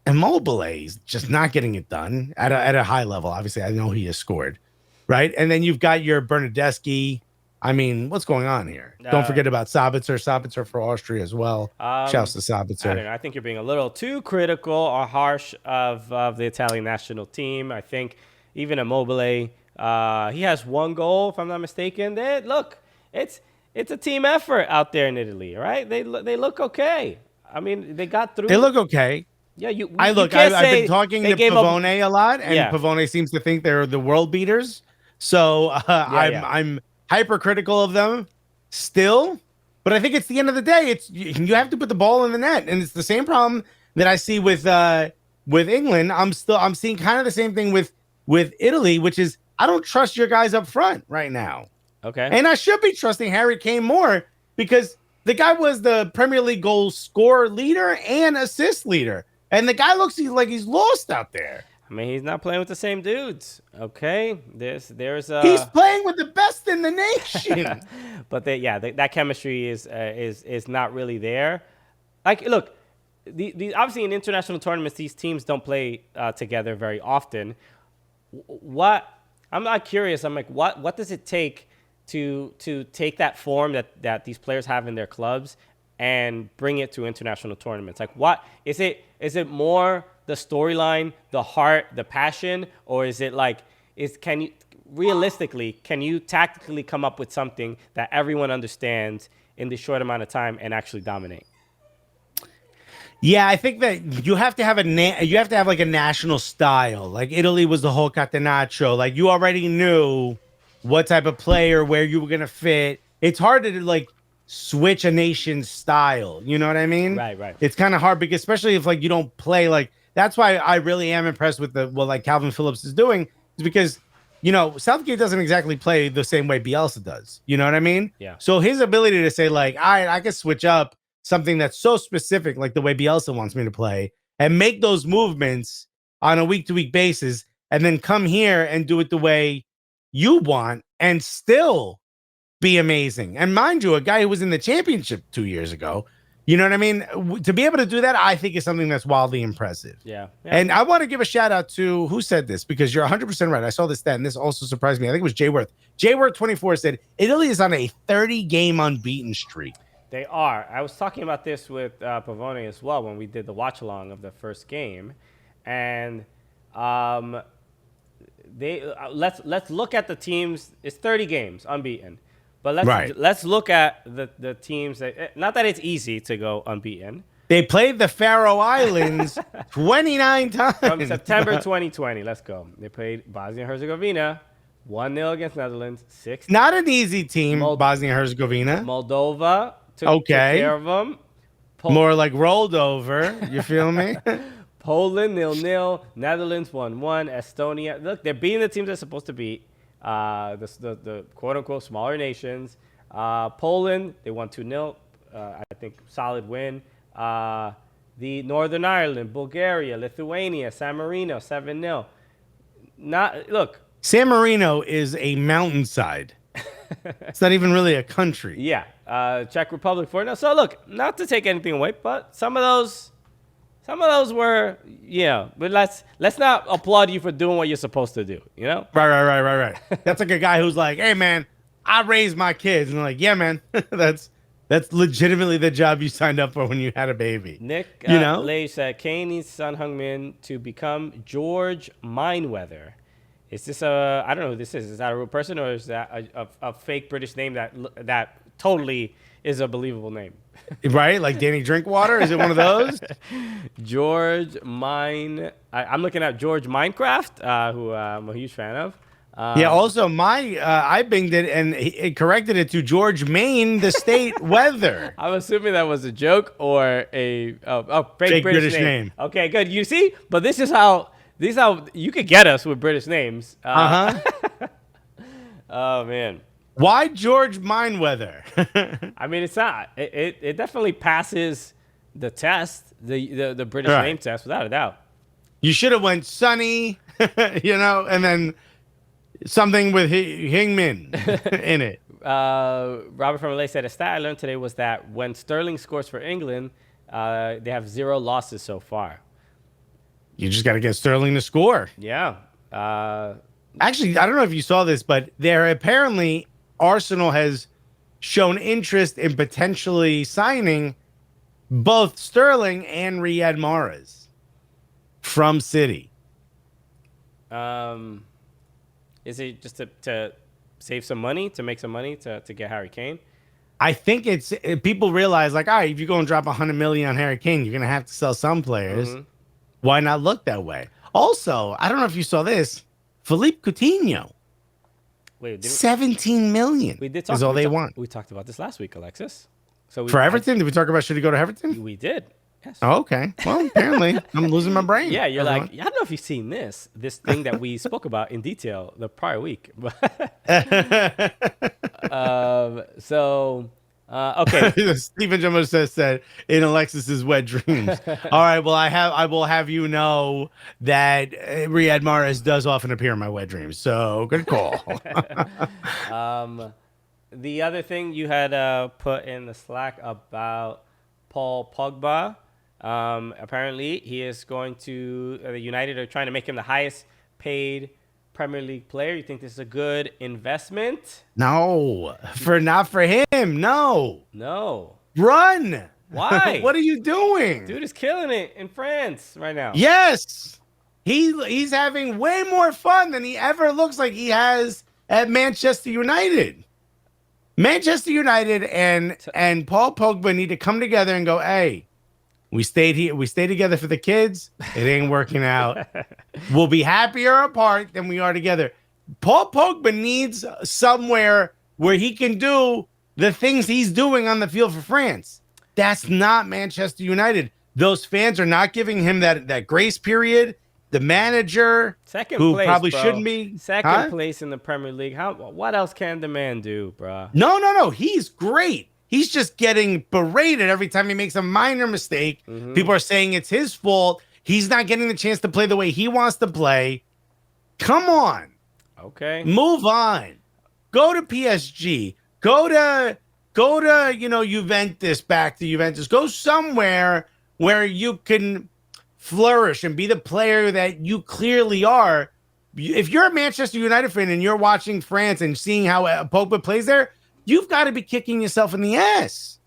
Immobile is just not getting it done at a high level. Obviously, I know he has scored. Right. And then you've got your Bernadeschi. I mean, what's going on here? Don't forget about Sabitzer for Austria as well. Shouts to Sabitzer. I don't know. I think you're being a little too critical or harsh of the Italian national team. I think even Immobile, he has 1 goal, if I'm not mistaken. Look, it's a team effort out there in Italy, right? They look okay. I mean, they got through. They look okay. Yeah, I've been talking to Pavone a lot, and Pavone seems to think they're the world beaters. So I'm hypercritical of them still, but I think it's the end of the day. You have to put the ball in the net, and it's the same problem that I see with England. I'm seeing kind of the same thing with Italy, which is I don't trust your guys up front right now. Okay, and I should be trusting Harry Kane more because the guy was the Premier League goal scorer leader and assist leader, and the guy looks like he's lost out there. I mean, he's not playing with the same dudes. Okay, there's he's playing with the best in the nation. But that chemistry is not really there. Like, look, the obviously in international tournaments, these teams don't play together very often. I'm not curious. I'm like, what does it take to take that form that these players have in their clubs and bring it to international tournaments? Like, what is it? Is it more the storyline, the heart, the passion, or is it like, can you tactically come up with something that everyone understands in this short amount of time and actually dominate? Yeah, I think that you have to have like a national style. Like Italy was the whole catenaccio. Like you already knew what type of player, where you were gonna fit. It's hard to like switch a nation's style. You know what I mean? Right. It's kind of hard because especially if like you don't play like that's why I really am impressed with like Calvin Phillips is doing is because Southgate doesn't exactly play the same way Bielsa does. You know what I mean? Yeah. So his ability to say like, all right, I can switch up something that's so specific, like the way Bielsa wants me to play, and make those movements on a week-to-week basis, and then come here and do it the way you want and still be amazing. And mind you, a guy who was in the championship 2 years ago, you know what I mean? To be able to do that, I think is something that's wildly impressive. Yeah. And I want to give a shout out to who said this, because you're 100% right. I saw this stat, and this also surprised me. I think it was Jay Worth. Jay Worth 24 said Italy is on a 30-game unbeaten streak. They are. I was talking about this with Pavone as well when we did the watch along of the first game, and let's look at the teams. It's 30 games unbeaten, but let's look at the teams that. Not that it's easy to go unbeaten. They played the Faroe Islands 29 times From September 2020. Let's go. They played Bosnia and Herzegovina, 1-0 against Netherlands. 6. Not an easy team, Bosnia and Herzegovina. Moldova took care of them. More like rolled over. You feel me? Poland 0-0, Netherlands 1-1, Estonia. Look, they're beating the teams they're supposed to beat. The quote unquote smaller nations. Poland, they won 2-0. I think solid win. The Northern Ireland, Bulgaria, Lithuania, San Marino 7-0. San Marino is a mountainside. It's not even really a country. Yeah. Czech Republic 4-0. So look, not to take anything away, but some of those were, but let's not applaud you for doing what you're supposed to do, Right. That's like a guy who's like, hey man, I raised my kids. And they're like, yeah, man, that's legitimately the job you signed up for when you had a baby. Nick Lay said Kane needs Son Heung-min to become George Mineweather. Is this I don't know who this is. Is that a real person, or is that a fake British name that totally is a believable name? Right? Like Danny Drinkwater? Is it one of those? George I'm looking at George Minecraft, who I'm a huge fan of. Also I binged it and it corrected it to George Maine, the state weather. I'm assuming that was a joke or a fake British name. Okay, good. You see? But this is how you could get us with British names. Oh, man. Why George Mineweather? I mean, it's not. It definitely passes the test, the British name test, without a doubt. You should have went Sonny, and then something with Heung-min in it. Robert from LA said a stat I learned today was that when Sterling scores for England, they have 0 losses so far. You just got to get Sterling to score. Yeah. Actually, I don't know if you saw this, but apparently Arsenal has shown interest in potentially signing both Sterling and Riyad Mahrez from City. Is it just to save some money, to make some money, to get Harry Kane? I think it's people realize, like, all right, if you go and drop $100 million on Harry Kane, you're going to have to sell some players. Mm-hmm. Why not look that way? Also, I don't know if you saw this, Philippe Coutinho. Wait, 17 million. We did talk, is all they want. We talked about this last week, Alexis. So for Everton, did we talk about should he go to Everton? We did. Yes. Oh, okay. Well, apparently I'm losing my brain. Yeah, you're like, I don't know if you've seen this thing that we spoke about in detail the prior week. Okay. Stephen Jumbo said in Alexis's wet dreams. All right. Well, I will have you know that Riyad Mahrez does often appear in my wet dreams. So good call. The other thing you had put in the Slack about Paul Pogba. Apparently, he is going to United are trying to make him the highest paid Premier League player. You think this is a good investment? No, not for him. No. Run. Why? What are you doing? Dude is killing it in France right now. Yes. He's having way more fun than he ever looks like he has at Manchester United. Manchester United and Paul Pogba need to come together and go, hey, we stayed here. We stayed together for the kids. It ain't working out. We'll be happier apart than we are together. Paul Pogba needs somewhere where he can do the things he's doing on the field for France. That's not Manchester United. Those fans are not giving him that grace period. The manager, second who place, probably bro. shouldn't be. Second place in the Premier League. What else can the man do, bro? No. He's great. He's just getting berated every time he makes a minor mistake. Mm-hmm. People are saying it's his fault. He's not getting the chance to play the way he wants to play. Come on. Okay. Move on. Go to PSG. Go to Juventus, back to Juventus. Go somewhere where you can flourish and be the player that you clearly are. If you're a Manchester United fan and you're watching France and seeing how Pogba plays there, you've got to be kicking yourself in the ass.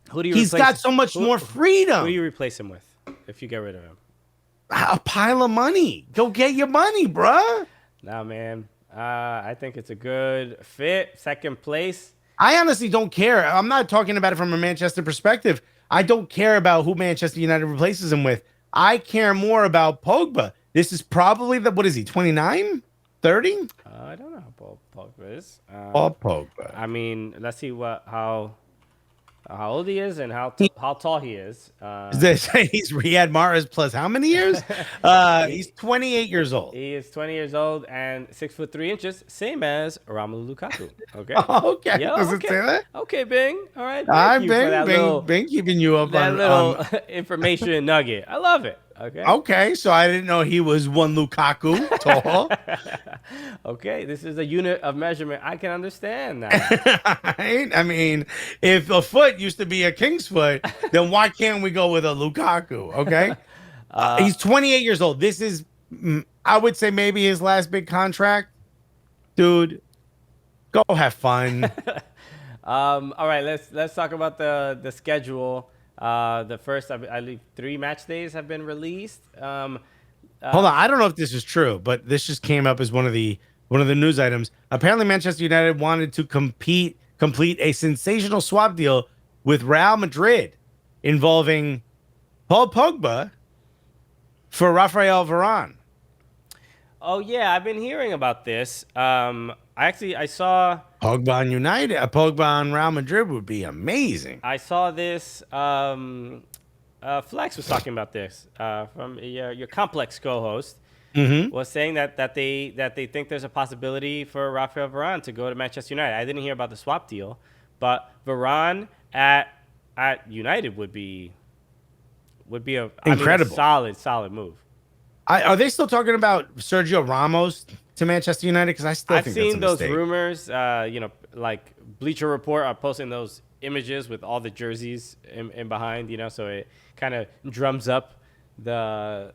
Who do you? He's got so much more freedom. Who do you replace him with if you get rid of him? A pile of money. Go get your money, bruh. Nah, man. I think it's a good fit. Second place. I honestly don't care. I'm not talking about it from a Manchester perspective. I don't care about who Manchester United replaces him with. I care more about Pogba. This is probably what is he, 29? 30? I don't know how Paul Pogba is. Paul Pogba. I mean, let's see how old he is and how tall he is. He's Riyad Mahrez plus how many years? He's 28 years old. He is 20 years old and 6'3", same as Romelu Lukaku. Okay. Okay. Yeah, Does okay. it say that? Okay, Bing. All right. I've been keeping you up that on little information nugget. I love it. Okay. Okay, so I didn't know he was one Lukaku tall. Okay, this is a unit of measurement. I can understand that. Right? I mean, if a foot used to be a king's foot, then why can't we go with a Lukaku? Okay. He's 28 years old. This is, I would say, maybe his last big contract. Dude, go have fun. All right, let's talk about the schedule. The first, I believe, 3 match days have been released. Hold on, I don't know if this is true, but this just came up as one of the news items. Apparently, Manchester United wanted to complete a sensational swap deal with Real Madrid involving Paul Pogba for Rafael Varane. Oh yeah, I've been hearing about this. I saw Pogba on United, Pogba on Real Madrid would be amazing. I saw this. Flex was talking about this from your Complex co-host. Mm-hmm. Was saying that they think there's a possibility for Rafael Varane to go to Manchester United. I didn't hear about the swap deal, but Varane at United would be incredible, solid move. Are they still talking about Sergio Ramos to Manchester United? Because I still I've think seen that's a those mistake. rumors. Like Bleacher Report are posting those images with all the jerseys in behind. So it kind of drums up the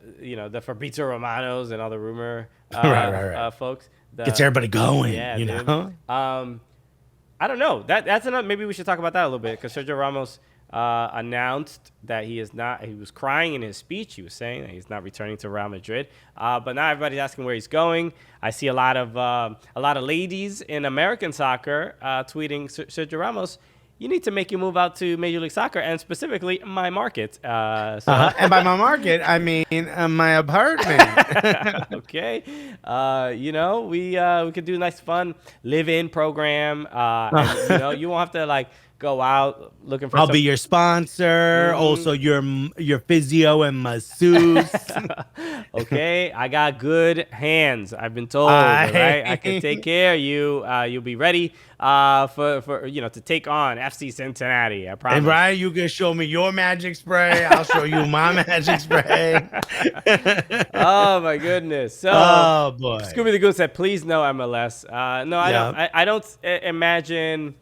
Fabrizio Romanos and all the rumor right. folks. Gets everybody going. Yeah, you dude. know. I don't know. That's enough. Maybe we should talk about that a little bit because Sergio Ramos announced that he was crying in his speech. He was saying that he's not returning to Real Madrid. But now everybody's asking where he's going. I see a lot of ladies in American soccer tweeting Sergio Ramos, you need to make your move out to Major League Soccer and specifically my market. And by my market, I mean my apartment. Okay. We could do a nice, fun live-in program. And, you won't have to go out looking for. I'll be your sponsor. Mm-hmm. Also, your physio and masseuse. Okay, I got good hands. I've been told. Right? I can take care of you. You'll be ready for to take on FC Cincinnati. I promise. And Brian, you can show me your magic spray. I'll show you my magic spray. Oh my goodness. So, oh boy. Scooby the Goose said, "Please no MLS." No, I don't. I don't imagine.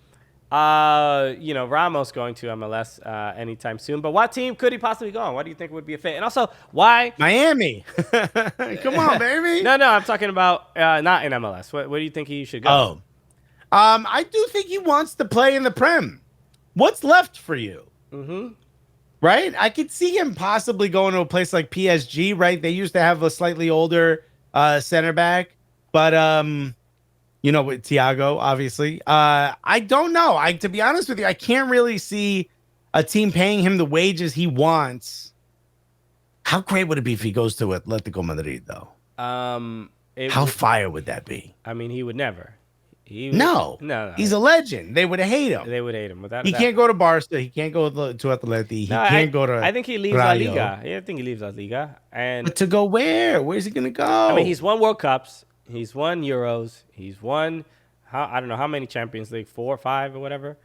Ramos going to MLS anytime soon. But what team could he possibly go on? What do you think would be a fit? And also, why Miami? Come on, baby. No, I'm talking about not in MLS. Where do you think he should go? Oh, I do think he wants to play in the Prem. What's left for you? Mm-hmm. Right? I could see him possibly going to a place like PSG. Right? They used to have a slightly older center back, but with Thiago, obviously. I don't know. To be honest with you, I can't really see a team paying him the wages he wants. How great would it be if he goes to Atletico Madrid, though? How fire would that be? I mean, he would never. No. He's a legend. They would hate him. They would hate him without. He can't go to Barca. He can't go to Atleti. He can't go to. I think he leaves La Liga. I think he leaves La Liga. But to go where? Where's he gonna go? I mean, he's won World Cups. He's won Euros. He's won. I don't know how many Champions League, 4 or 5 or whatever.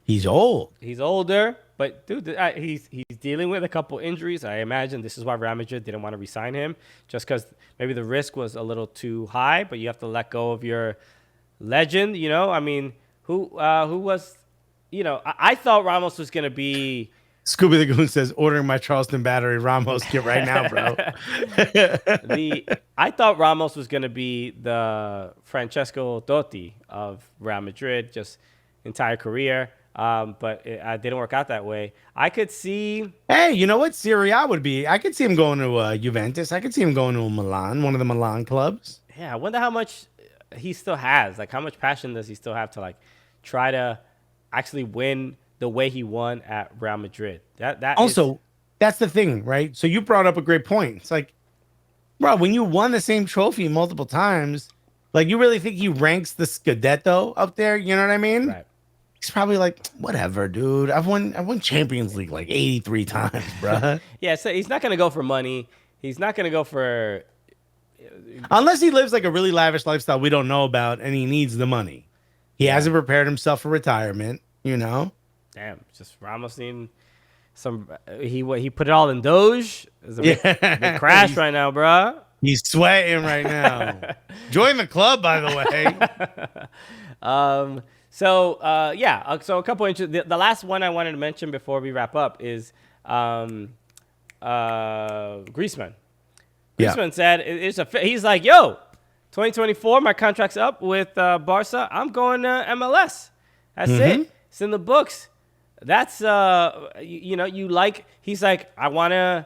He's old. He's older, but dude, he's dealing with a couple injuries. I imagine this is why Real Madrid didn't want to re-sign him, just because maybe the risk was a little too high. But you have to let go of your legend. You know, I mean, who was, you know, I thought Ramos was gonna be. Scooby the Goon says, ordering my Charleston battery Ramos kit right now, bro. I thought Ramos was going to be the Francesco Totti of Real Madrid, just entire career. But it didn't work out that way. I could see. Hey, you know what? Serie A would be. I could see him going to Juventus. I could see him going to Milan, one of the Milan clubs. Yeah, I wonder how much he still has. Like, how much passion does he still have to, like, try to actually win the way he won at Real Madrid. That's the thing, right? So you brought up a great point. It's like, bro, when you won the same trophy multiple times, like, you really think he ranks the Scudetto up there? You know what I mean? Right. He's probably like, whatever, dude. I've won Champions League like 83 times, bro. Yeah, so he's not gonna go for money. He's not gonna go for unless he lives like a really lavish lifestyle we don't know about, and he needs the money. He hasn't prepared himself for retirement, you know. Damn, just Ramos needing some. He put it all in Doge. It's a big crash right now, bro. He's sweating right now. Join the club, by the way. So a couple inches. The last one I wanted to mention before we wrap up is Griezmann. Griezmann said he's like, yo, 2024, my contract's up with Barca. I'm going to MLS. That's it. It's in the books. That's he's like, I wanna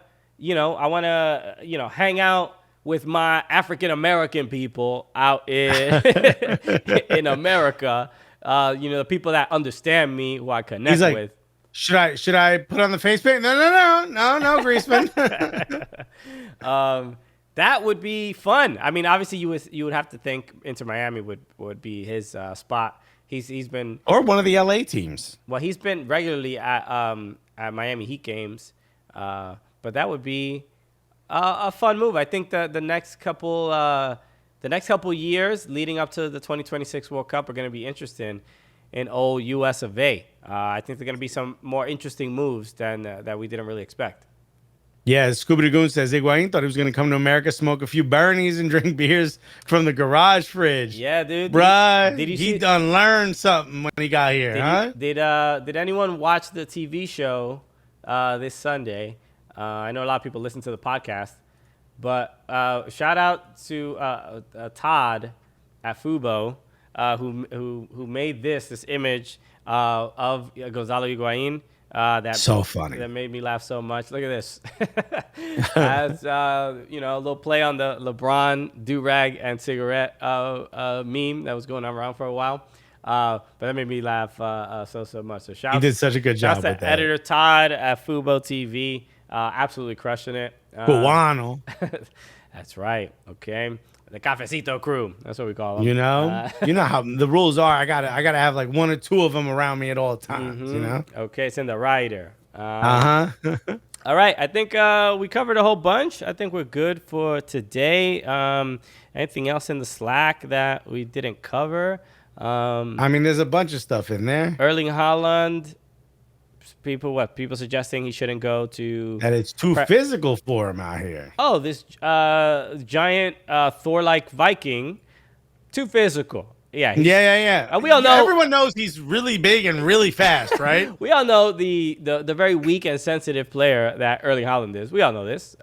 hang out with my African American people out in in America. The people that understand me, who I connect with. Should I put on the face paint? No, Griezmann. That would be fun. I mean, obviously you would have to think Inter Miami would be his spot. He's been, or one of the LA teams. Well, he's been regularly at Miami Heat games, but that would be a fun move. I think the next couple years leading up to the 2026 World Cup are going to be interesting in old US of A. I think they're going to be some more interesting moves than that we didn't really expect. Yeah, Scooby Goon says Higuain thought he was going to come to America, smoke a few Bernies, and drink beers from the garage fridge. Yeah, dude. Bruh, he done learned something when he got here, Did anyone watch the TV show this Sunday? I know a lot of people listen to the podcast, but shout out to Todd at Fubo, who made this image of Gonzalo Higuain. That so funny. That made me laugh so much. Look at this. As a little play on the LeBron do-rag and cigarette meme that was going around for a while. But that made me laugh so much. So he did such a good job with that. Editor Todd at Fubo TV, absolutely crushing it. Cubano. That's right. Okay. The Cafecito crew. That's what we call them. You know how the rules are. I gotta have like one or two of them around me at all times. You know. Okay, it's in the rider. All right. I think we covered a whole bunch. I think we're good for today. Anything else in the Slack that we didn't cover? I mean, there's a bunch of stuff in there. Erling Haaland. People suggesting he shouldn't go to... That it's too physical for him out here. Oh, this giant Thor-like Viking, too physical. Yeah. Yeah. We all know... Everyone knows he's really big and really fast, right? We all know the very weak and sensitive player that Erling Haaland is. We all know this.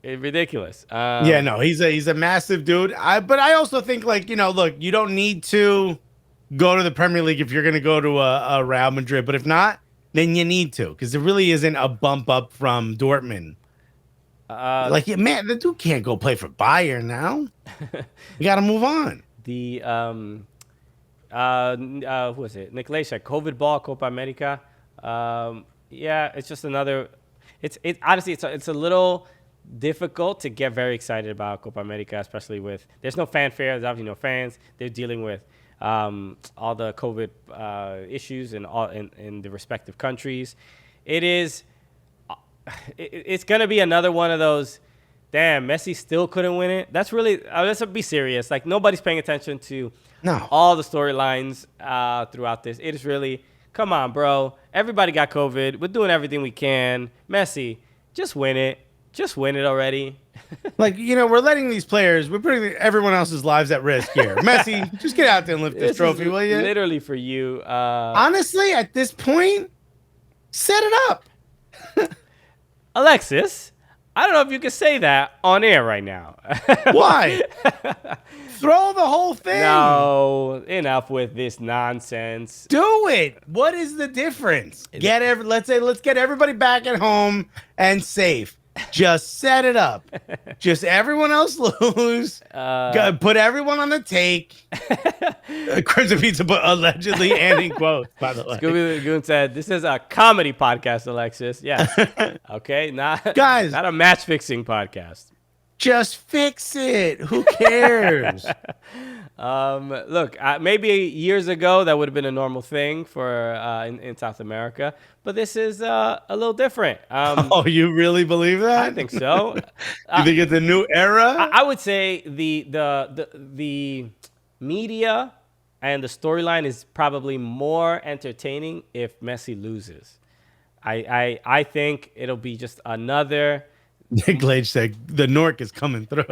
It's ridiculous. He's a massive dude. But I also think, like, look, you don't need to go to the Premier League if you're going to go to a Real Madrid. But if not, then you need to, because there really isn't a bump up from Dortmund. Man, the dude can't go play for Bayern now. You got to move on. The who was it? Nick Leisha, COVID ball, Copa America. It's just another. It's honestly it's a little difficult to get very excited about Copa America, especially with there's no fanfare, there's obviously no fans. They're dealing with all the COVID issues in the respective countries. It's going to be another one of those, damn, Messi still couldn't win it. That's really, let's be serious. Like, nobody's paying attention to all the storylines throughout this. It is really, come on, bro. Everybody got COVID. We're doing everything we can. Messi, just win it. Just win it already. Like, we're letting these players, we're putting everyone else's lives at risk here. Messi, just get out there and lift this trophy, will you? Literally for you. Honestly, at this point, set it up. Alexis, I don't know if you can say that on air right now. Why? Throw the whole thing. No, enough with this nonsense. Do it. What is the difference? Let's get everybody back at home and safe. Just set it up. Just everyone else lose. Put everyone on the take. Crimson Pizza put allegedly and in quotes, by the way. Scooby Lagoon said, this is a comedy podcast, Alexis. Yes. Okay. Not a match fixing podcast. Just fix it. Who cares? Look, maybe years ago that would have been a normal thing for in South America, but this is a little different. Oh, you really believe that? I think so. You think it's a new era? I would say the media and the storyline is probably more entertaining if Messi loses. I think it'll be just another. Nick Glage said the Nork is coming through.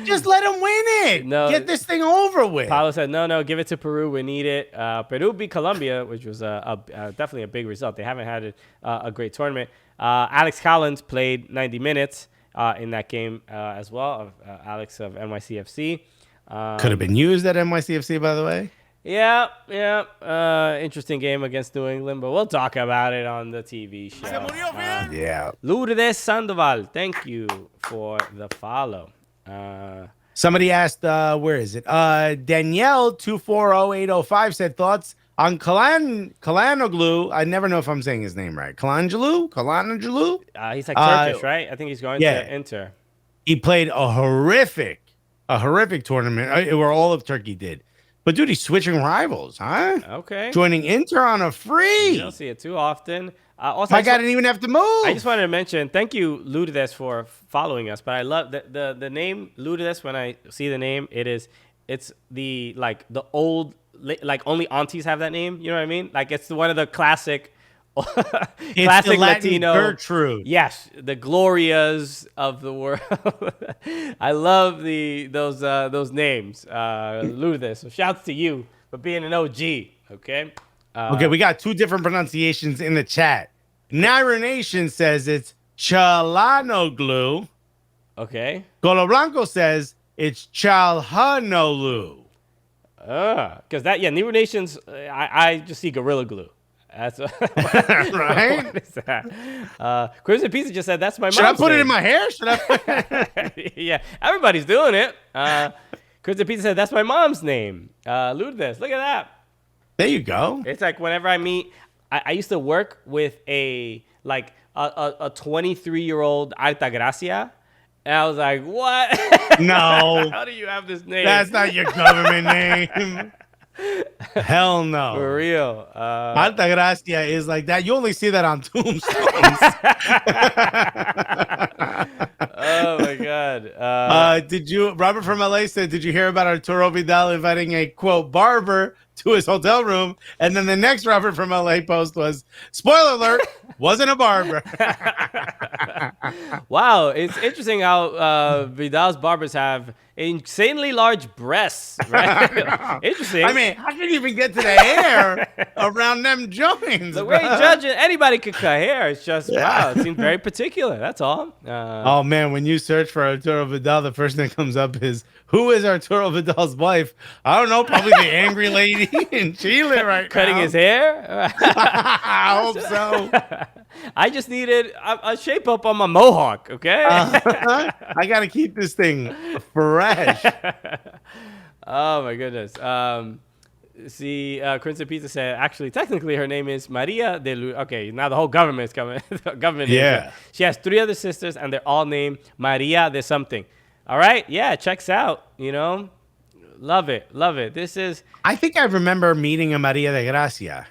Just let him win it. No, get this thing over with. Paulo said, no, give it to Peru. We need it. Peru beat Colombia, which was definitely a big result. They haven't had a great tournament. Alex Collins played 90 minutes in that game as well. Alex of NYCFC. Could have been used at NYCFC, by the way. Yeah. Interesting game against New England, but we'll talk about it on the TV show. Yeah. Lourdes Sandoval, thank you for the follow. Somebody asked, where is it? Danielle 240805 said thoughts on Kalanoglu. I never know if I'm saying his name right. Kalanoglu? He's like Turkish, right? I think he's going to Inter. He played a horrific tournament where all of Turkey did. But, dude, he's switching rivals, huh? Okay. Joining Inter on a free. You don't see it too often. Also, my guy didn't even have to move. I just wanted to mention, thank you, Lourdes, for following us. But I love the name Lourdes. When I see the name, it's the old, like only aunties have that name. You know what I mean? Like it's one of the classic Latin Latino Gertrude. Yes, the Glorias of the world. I love those names. Lourdes. So shouts to you for being an OG. Okay. Okay, we got two different pronunciations in the chat. Naira Nation says it's Chalanoglu. Okay. Golo Blanco says it's Chalhanolu. Because Naira Nations, I just see Gorilla Glue. That's right. What is that? Crimson Pizza just said that's my mom's Should I put name. it in my hair? Should I? Yeah, everybody's doing it. Crimson Pizza said that's my mom's name. Lourdes, look at that. There you go. It's like whenever I meet, I used to work with a 23-year-old Altagracia. And I was like, what? No. How do you have this name? That's not your government name. Hell no. For real. Altagracia is like that. You only see that on tombstones. Oh, my God. Robert from LA said, did you hear about Arturo Vidal inviting a, quote, barber to his hotel room? And then the next Robert from LA post was, spoiler alert, wasn't a barber. Wow. It's interesting how Vidal's barbers have insanely large breasts, right? Interesting. I mean, how can you even get to the hair around them joints? The way judging, anybody could cut hair. It's just, wow, it seems very particular. That's all. Oh, man, when you search for Arturo Vidal, the first thing that comes up is, who is Arturo Vidal's wife? I don't know, probably the angry lady in Chile right Cutting now. his hair? I hope so. I just needed a shape up on my mohawk, okay? I got to keep this thing fresh. Oh, my goodness. See, Crimson Pizza said, actually, technically, her name is Maria de Lu. Okay, now the whole government is coming. The government Yeah. she has 3 other sisters, and they're all named Maria de something. All right? Yeah, checks out, you know? Love it. Love it. This is... I think I remember meeting a Maria de Gracia.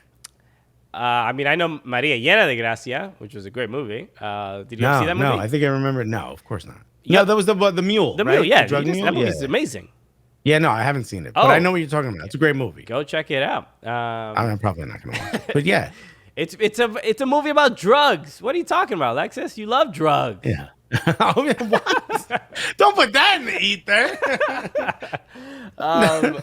I mean, I know Maria Llena de Gracia, which was a great movie. Did you ever see that movie? No, I think I remember. No, of course not. Yep. No, that was the mule. The right? Mule, yeah. The drug mule? That movie's amazing. Yeah, no, I haven't seen it, but I know what you're talking about. It's a great movie. Go check it out. I'm probably not going to watch it, but yeah. It's a movie about drugs. What are you talking about, Alexis? You love drugs. Yeah. What? Don't put that in the ether.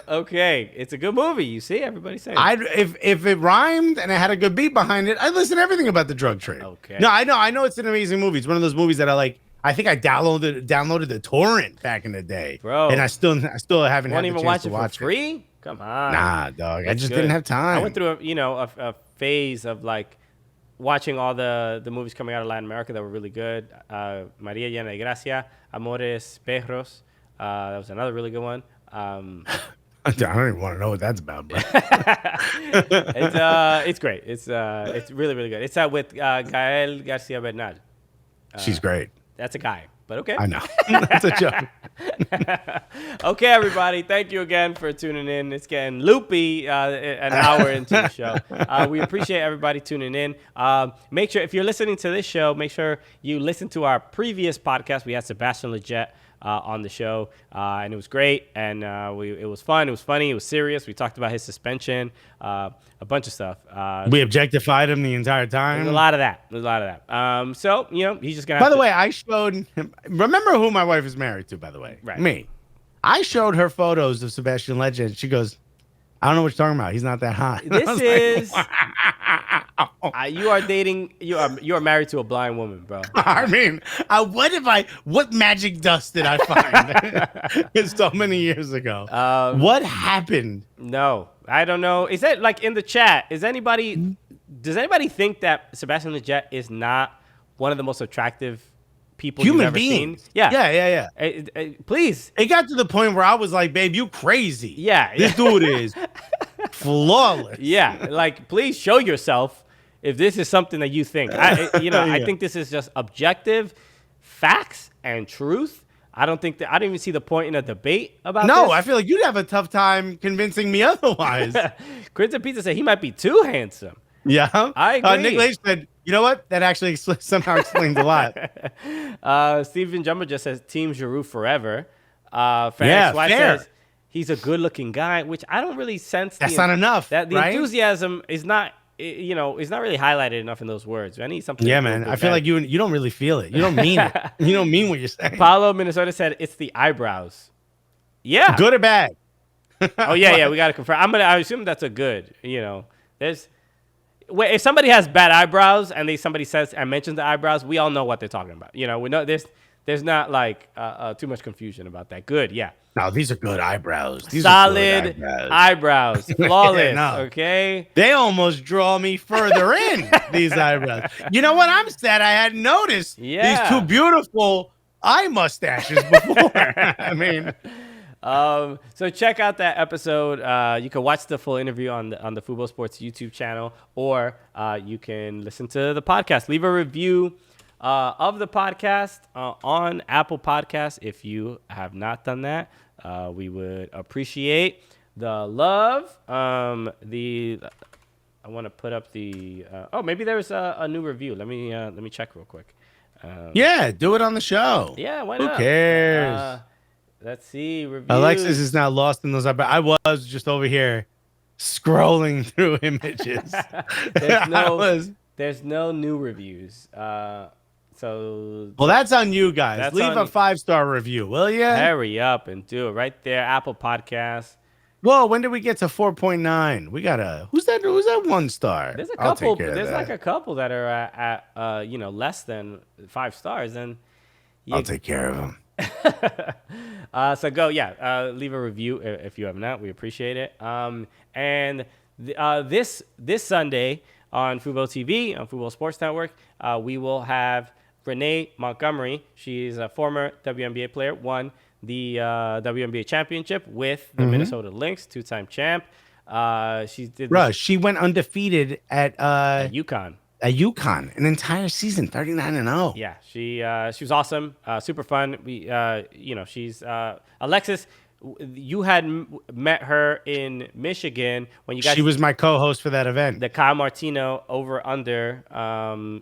Okay, it's a good movie. You see, everybody's saying. If it rhymed and it had a good beat behind it, I'd listen to everything about the drug trade. Okay. No, I know it's an amazing movie. It's one of those movies that I think I downloaded the torrent back in the day, bro. And I still haven't had the even chance watch to it for watch free. Come on. Nah, dog. I just good. didn't have time. I went through a phase of like watching all the movies coming out of Latin America that were really good. Maria Llena de Gracia, Amores Perros. That was another really good one. I don't even want to know what that's about, bro. It's great. It's really, really good. It's with Gael Garcia Bernal. She's great. That's a guy, but okay. I know. That's a joke. Okay, everybody. Thank you again for tuning in. It's getting loopy an hour into the show. We appreciate everybody tuning in. Make sure, if you're listening to this show, make sure you listen to our previous podcast. We had Sebastian Leggett on the show, and it was great, and it was fun, it was funny, it was serious. We talked about his suspension, a bunch of stuff. We objectified him the entire time. There's a lot of that. So, he's just going to By the way, I showed him, remember who my wife is married to, by the way? Right. Me. I showed her photos of Sebastian Legend. She goes, I don't know what you're talking about. He's not that hot. This is... you are dating. You are married to a blind woman, bro. I mean, what magic dust did I find so many years ago? What happened? No, I don't know. Is that like in the chat? Does anybody think that Sebastian Leggett is not one of the most attractive people you've ever seen? Yeah. Please. It got to the point where I was like, babe, you crazy. Yeah. This dude is flawless. Yeah. Like, please show yourself if this is something that you think. I think this is just objective facts and truth. I don't even see the point in a debate about this. No, I feel like you'd have a tough time convincing me otherwise. Crimson Pizza said he might be too handsome. Yeah. I agree. Nick Lage said, you know what? That actually somehow explains a lot. Steven Jumbo just says Team Giroud forever. Fair. Says he's a good-looking guy, which I don't really sense. That's not enough. That the right? enthusiasm is not, is not really highlighted enough in those words. I need something. Yeah, man. I feel like you don't really feel it. You don't mean it. You don't mean what you're saying. Paulo Minnesota said it's the eyebrows. Yeah. Good or bad? Oh yeah. We got to confirm. I assume that's a good. If somebody has bad eyebrows and somebody says and mentions the eyebrows, we all know what they're talking about. We know there's not like too much confusion about that. Good, yeah. No, these are good eyebrows. These solid are good eyebrows. Flawless. No. Okay. They almost draw me further in these eyebrows. You know what? I'm sad I hadn't noticed these two beautiful eye mustaches before. I mean. So check out that episode. You can watch the full interview on the Football Sports YouTube channel, or you can listen to the podcast. Leave a review of the podcast on Apple Podcasts if you have not done that. We would appreciate the love. I want to put up the. Maybe there's a new review. Let me check real quick. Yeah, do it on the show. Yeah, why not? Who cares? Let's see. Reviews. Alexis is now lost in those. I was just over here scrolling through images. There's no new reviews. Well, that's on you guys. Leave a 5-star review, will you? Hurry up and do it right there. Apple Podcasts. Whoa, when did we get to 4.9? We got who's that 1 star? There's a couple. There's like a couple that are at less than 5 stars, and I'll take care of them. So go, leave a review if you have not. We appreciate it. And this Sunday on Fubo TV, on Football Sports Network, we will have Renee Montgomery. She's a former WNBA player, won the WNBA championship with the Minnesota Lynx, 2-time champ. She did Bruh, she went undefeated at UConn. At UConn, an entire season, 39-0. Yeah, she was awesome, super fun. We, she's Alexis. You had met her in Michigan when you guys. She was my co-host for that event, the Kyle Martino over under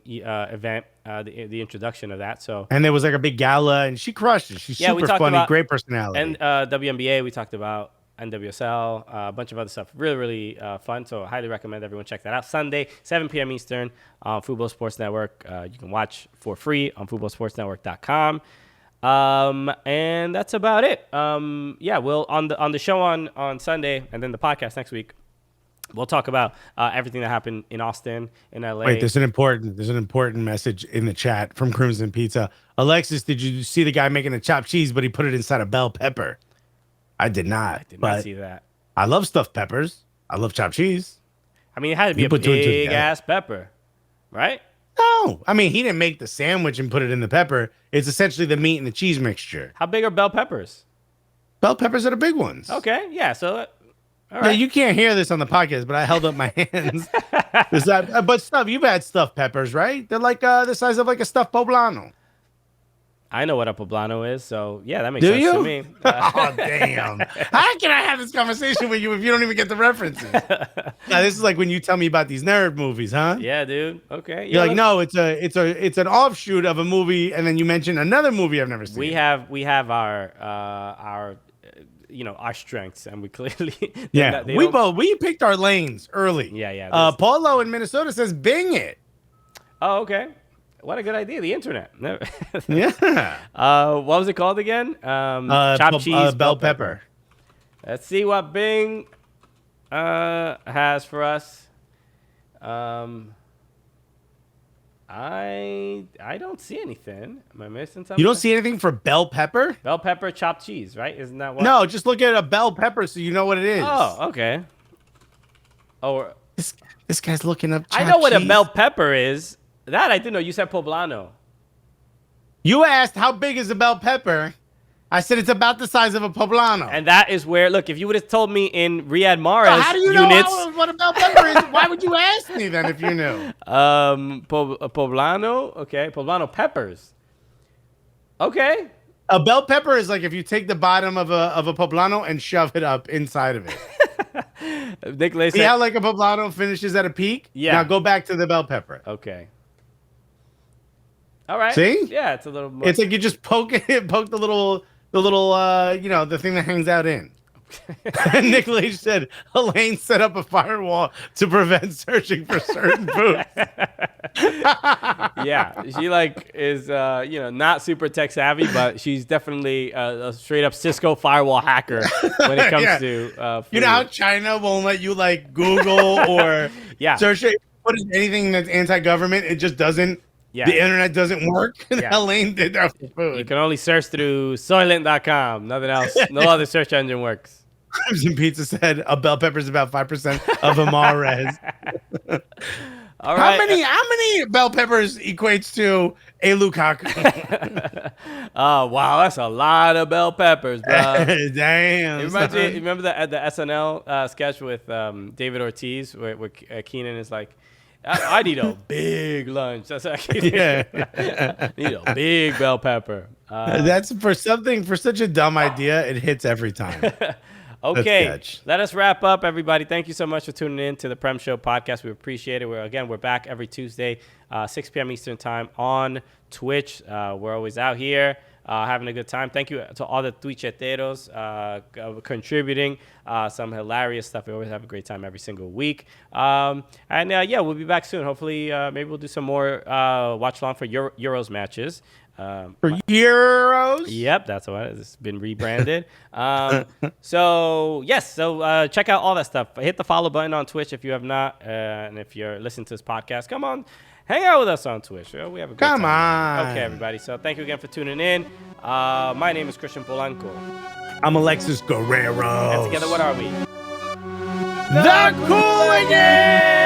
event, the introduction of that. So and there was like a big gala, and she crushed it. She's super funny, great personality. And WNBA, we talked about NWSL, a bunch of other stuff. Really, really fun. So I highly recommend everyone check that out. Sunday, 7 p.m. Eastern on Football Sports Network. You can watch for free on footballsportsnetwork.com. And that's about it. We'll on the show on Sunday and then the podcast next week. We'll talk about everything that happened in Austin, in LA. Wait, there's an important message in the chat from Crimson Pizza. Alexis, did you see the guy making a chopped cheese, but he put it inside a bell pepper? I did not. I did not see that. I love stuffed peppers. I love chopped cheese. I mean, it had to be a big ass pepper, right? No, I mean, he didn't make the sandwich and put it in the pepper. It's essentially the meat and the cheese mixture. How big are bell peppers? Bell peppers are the big ones. Okay, yeah. So, all right. Now, you can't hear this on the podcast, but I held up my hands. But you've had stuffed peppers, right? They're like the size of like a stuffed poblano. I know what a poblano is, so yeah, that makes sense to me. Oh, damn. How can I have this conversation with you if you don't even get the references? Now, this is like when you tell me about these nerd movies, huh? Yeah, dude. Okay. You're like, no, it's an offshoot of a movie, and then you mention another movie I've never seen. We have our strengths, and we clearly we picked our lanes early. Yeah. Paulo in Minnesota says Bing it. Oh, okay. What a good idea. The internet. Yeah. What was it called again? Chopped cheese, bell pepper. Let's see what Bing has for us. I don't see anything. Am I missing something? You don't see anything for bell pepper? Bell pepper chopped cheese, right? Isn't that what? No, just look at a bell pepper so you know what it is. Oh, okay. Oh, this guy's looking up. I know what cheese. A bell pepper is. That I didn't know. You said poblano. You asked how big is a bell pepper. I said it's about the size of a poblano. And that is where, look, if you would have told me in Riyad Mahrez how do you units, know what a bell pepper is? Why would you ask me then if you knew? Poblano, okay, poblano peppers. Okay. A bell pepper is like if you take the bottom of a poblano and shove it up inside of it. Nicholas, see how like a poblano finishes at a peak? Yeah. Now go back to the bell pepper. Okay. All right. See? Yeah, it's a little more. It's like you just poke the little the thing that hangs out in. Nicholas said Elaine set up a firewall to prevent searching for certain foods. Yeah, she is not super tech savvy, but she's definitely a straight up Cisco firewall hacker when it comes to food. You know how China won't let you Google or search it, put in anything that's anti-government, it just doesn't. Yeah. The internet doesn't work. Yeah. Elaine did that for food. You can only search through Soylent.com. Nothing else. No other search engine works. Crimson Pizza said a bell pepper is about 5% of a Mahrez. All right. How many bell peppers equates to a Lukaku? Oh wow, that's a lot of bell peppers, bro. Damn. You remember the SNL sketch with David Ortiz where Keenan is like, I need a big lunch. That's actually I need a big bell pepper. That's for such a dumb idea. It hits every time. Okay, let us wrap up, everybody. Thank you so much for tuning in to the Prem Show podcast. We appreciate it. We're back every Tuesday, 6 p.m. Eastern time on Twitch. We're always out here having a good time. Thank you to all the Twitcheteros contributing some hilarious stuff. We always have a great time every single week. We'll be back soon. Hopefully, maybe we'll do some more watch along for Euros matches. For Euros? Yep, that's what it's been rebranded. So check out all that stuff. Hit the follow button on Twitch if you have not, and if you're listening to this podcast, come on, hang out with us on Twitch. We have a great time. Come on. Okay, everybody. So thank you again for tuning in. My name is Christian Polanco. I'm Alexis Guerrero. And together, what are we? The Cooligans!